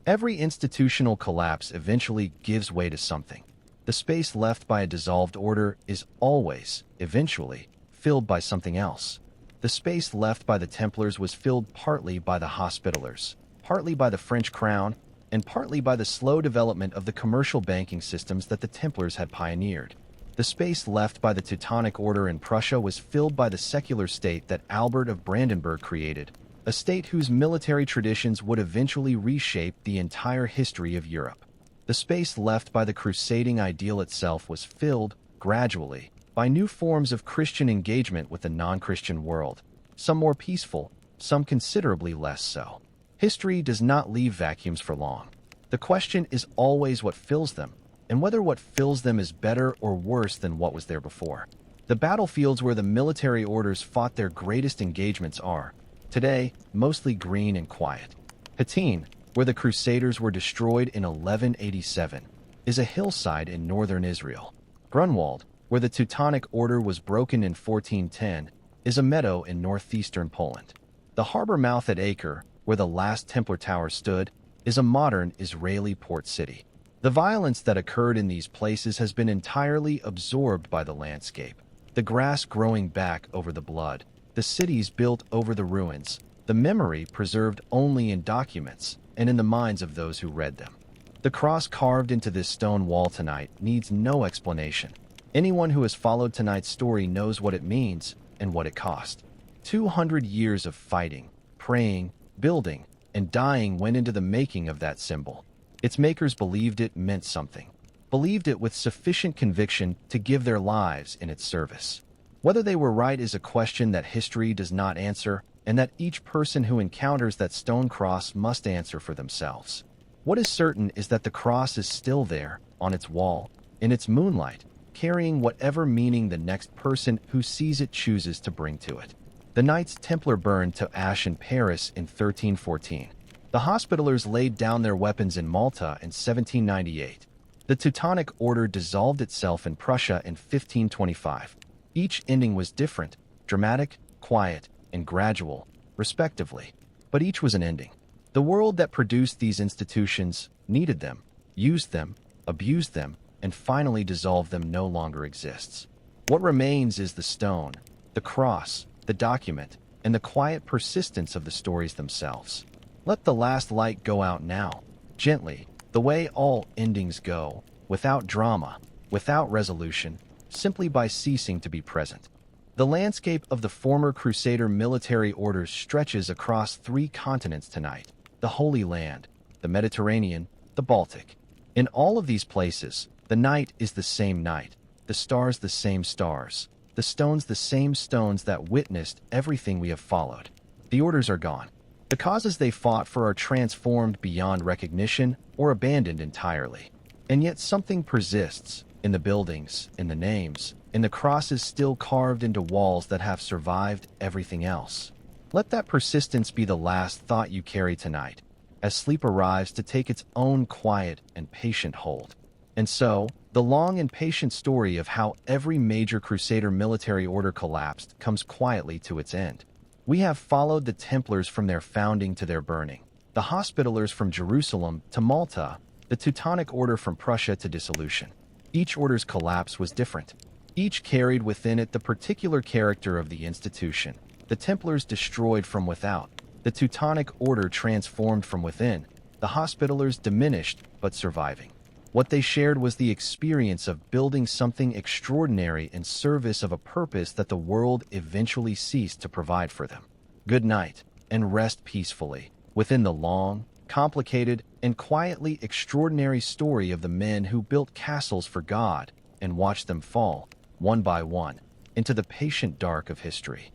Every institutional collapse eventually gives way to something. The space left by a dissolved order is always, eventually, filled by something else. The space left by the Templars was filled partly by the Hospitallers, partly by the French crown, and partly by the slow development of the commercial banking systems that the Templars had pioneered. The space left by the Teutonic Order in Prussia was filled by the secular state that Albert of Brandenburg created, a state whose military traditions would eventually reshape the entire history of Europe. The space left by the crusading ideal itself was filled, gradually, by new forms of Christian engagement with the non-Christian world, some more peaceful, some considerably less so. History does not leave vacuums for long. The question is always what fills them, and whether what fills them is better or worse than what was there before. The battlefields where the military orders fought their greatest engagements are, today, mostly green and quiet. Hattin, where the Crusaders were destroyed in 1187, is a hillside in northern Israel. Grunwald, where the Teutonic Order was broken in 1410, is a meadow in northeastern Poland. The harbor mouth at Acre, where the last Templar tower stood, is a modern Israeli port city. The violence that occurred in these places has been entirely absorbed by the landscape. The grass growing back over the blood, the cities built over the ruins, the memory preserved only in documents and in the minds of those who read them. The cross carved into this stone wall tonight needs no explanation. Anyone who has followed tonight's story knows what it means and what it cost. 200 years of fighting, praying, building, and dying went into the making of that symbol. Its makers believed it meant something, believed it with sufficient conviction to give their lives in its service. Whether they were right is a question that history does not answer, and that each person who encounters that stone cross must answer for themselves. What is certain is that the cross is still there, on its wall, in its moonlight, carrying whatever meaning the next person who sees it chooses to bring to it. The Knights Templar burned to ash in Paris in 1314. The Hospitallers laid down their weapons in Malta in 1798. The Teutonic Order dissolved itself in Prussia in 1525. Each ending was different, dramatic, quiet, and gradual, respectively, but each was an ending. The world that produced these institutions needed them, used them, abused them, and finally dissolved them no longer exists. What remains is the stone, the cross, the document, and the quiet persistence of the stories themselves. Let the last light go out now, gently, the way all endings go, without drama, without resolution, simply by ceasing to be present. The landscape of the former Crusader military orders stretches across 3 continents tonight: the Holy Land, the Mediterranean, the Baltic. In all of these places, the night is the same night, the stars the same stars, the stones the same stones that witnessed everything we have followed. The orders are gone. The causes they fought for are transformed beyond recognition or abandoned entirely. And yet something persists, in the buildings, in the names, in the crosses still carved into walls that have survived everything else. Let that persistence be the last thought you carry tonight. as sleep arrives to take its own quiet and patient hold. And so, the long and patient story of how every major Crusader military order collapsed comes quietly to its end. We have followed the Templars from their founding to their burning, the Hospitallers from Jerusalem to Malta, the Teutonic Order from Prussia to dissolution. Each order's collapse was different. Each carried within it the particular character of the institution. The Templars destroyed from without, the Teutonic Order transformed from within, the Hospitallers diminished but surviving. What they shared was the experience of building something extraordinary in service of a purpose that the world eventually ceased to provide for them. Good night, and rest peacefully within the long, complicated, and quietly extraordinary story of the men who built castles for God and watched them fall, one by one, into the patient dark of history.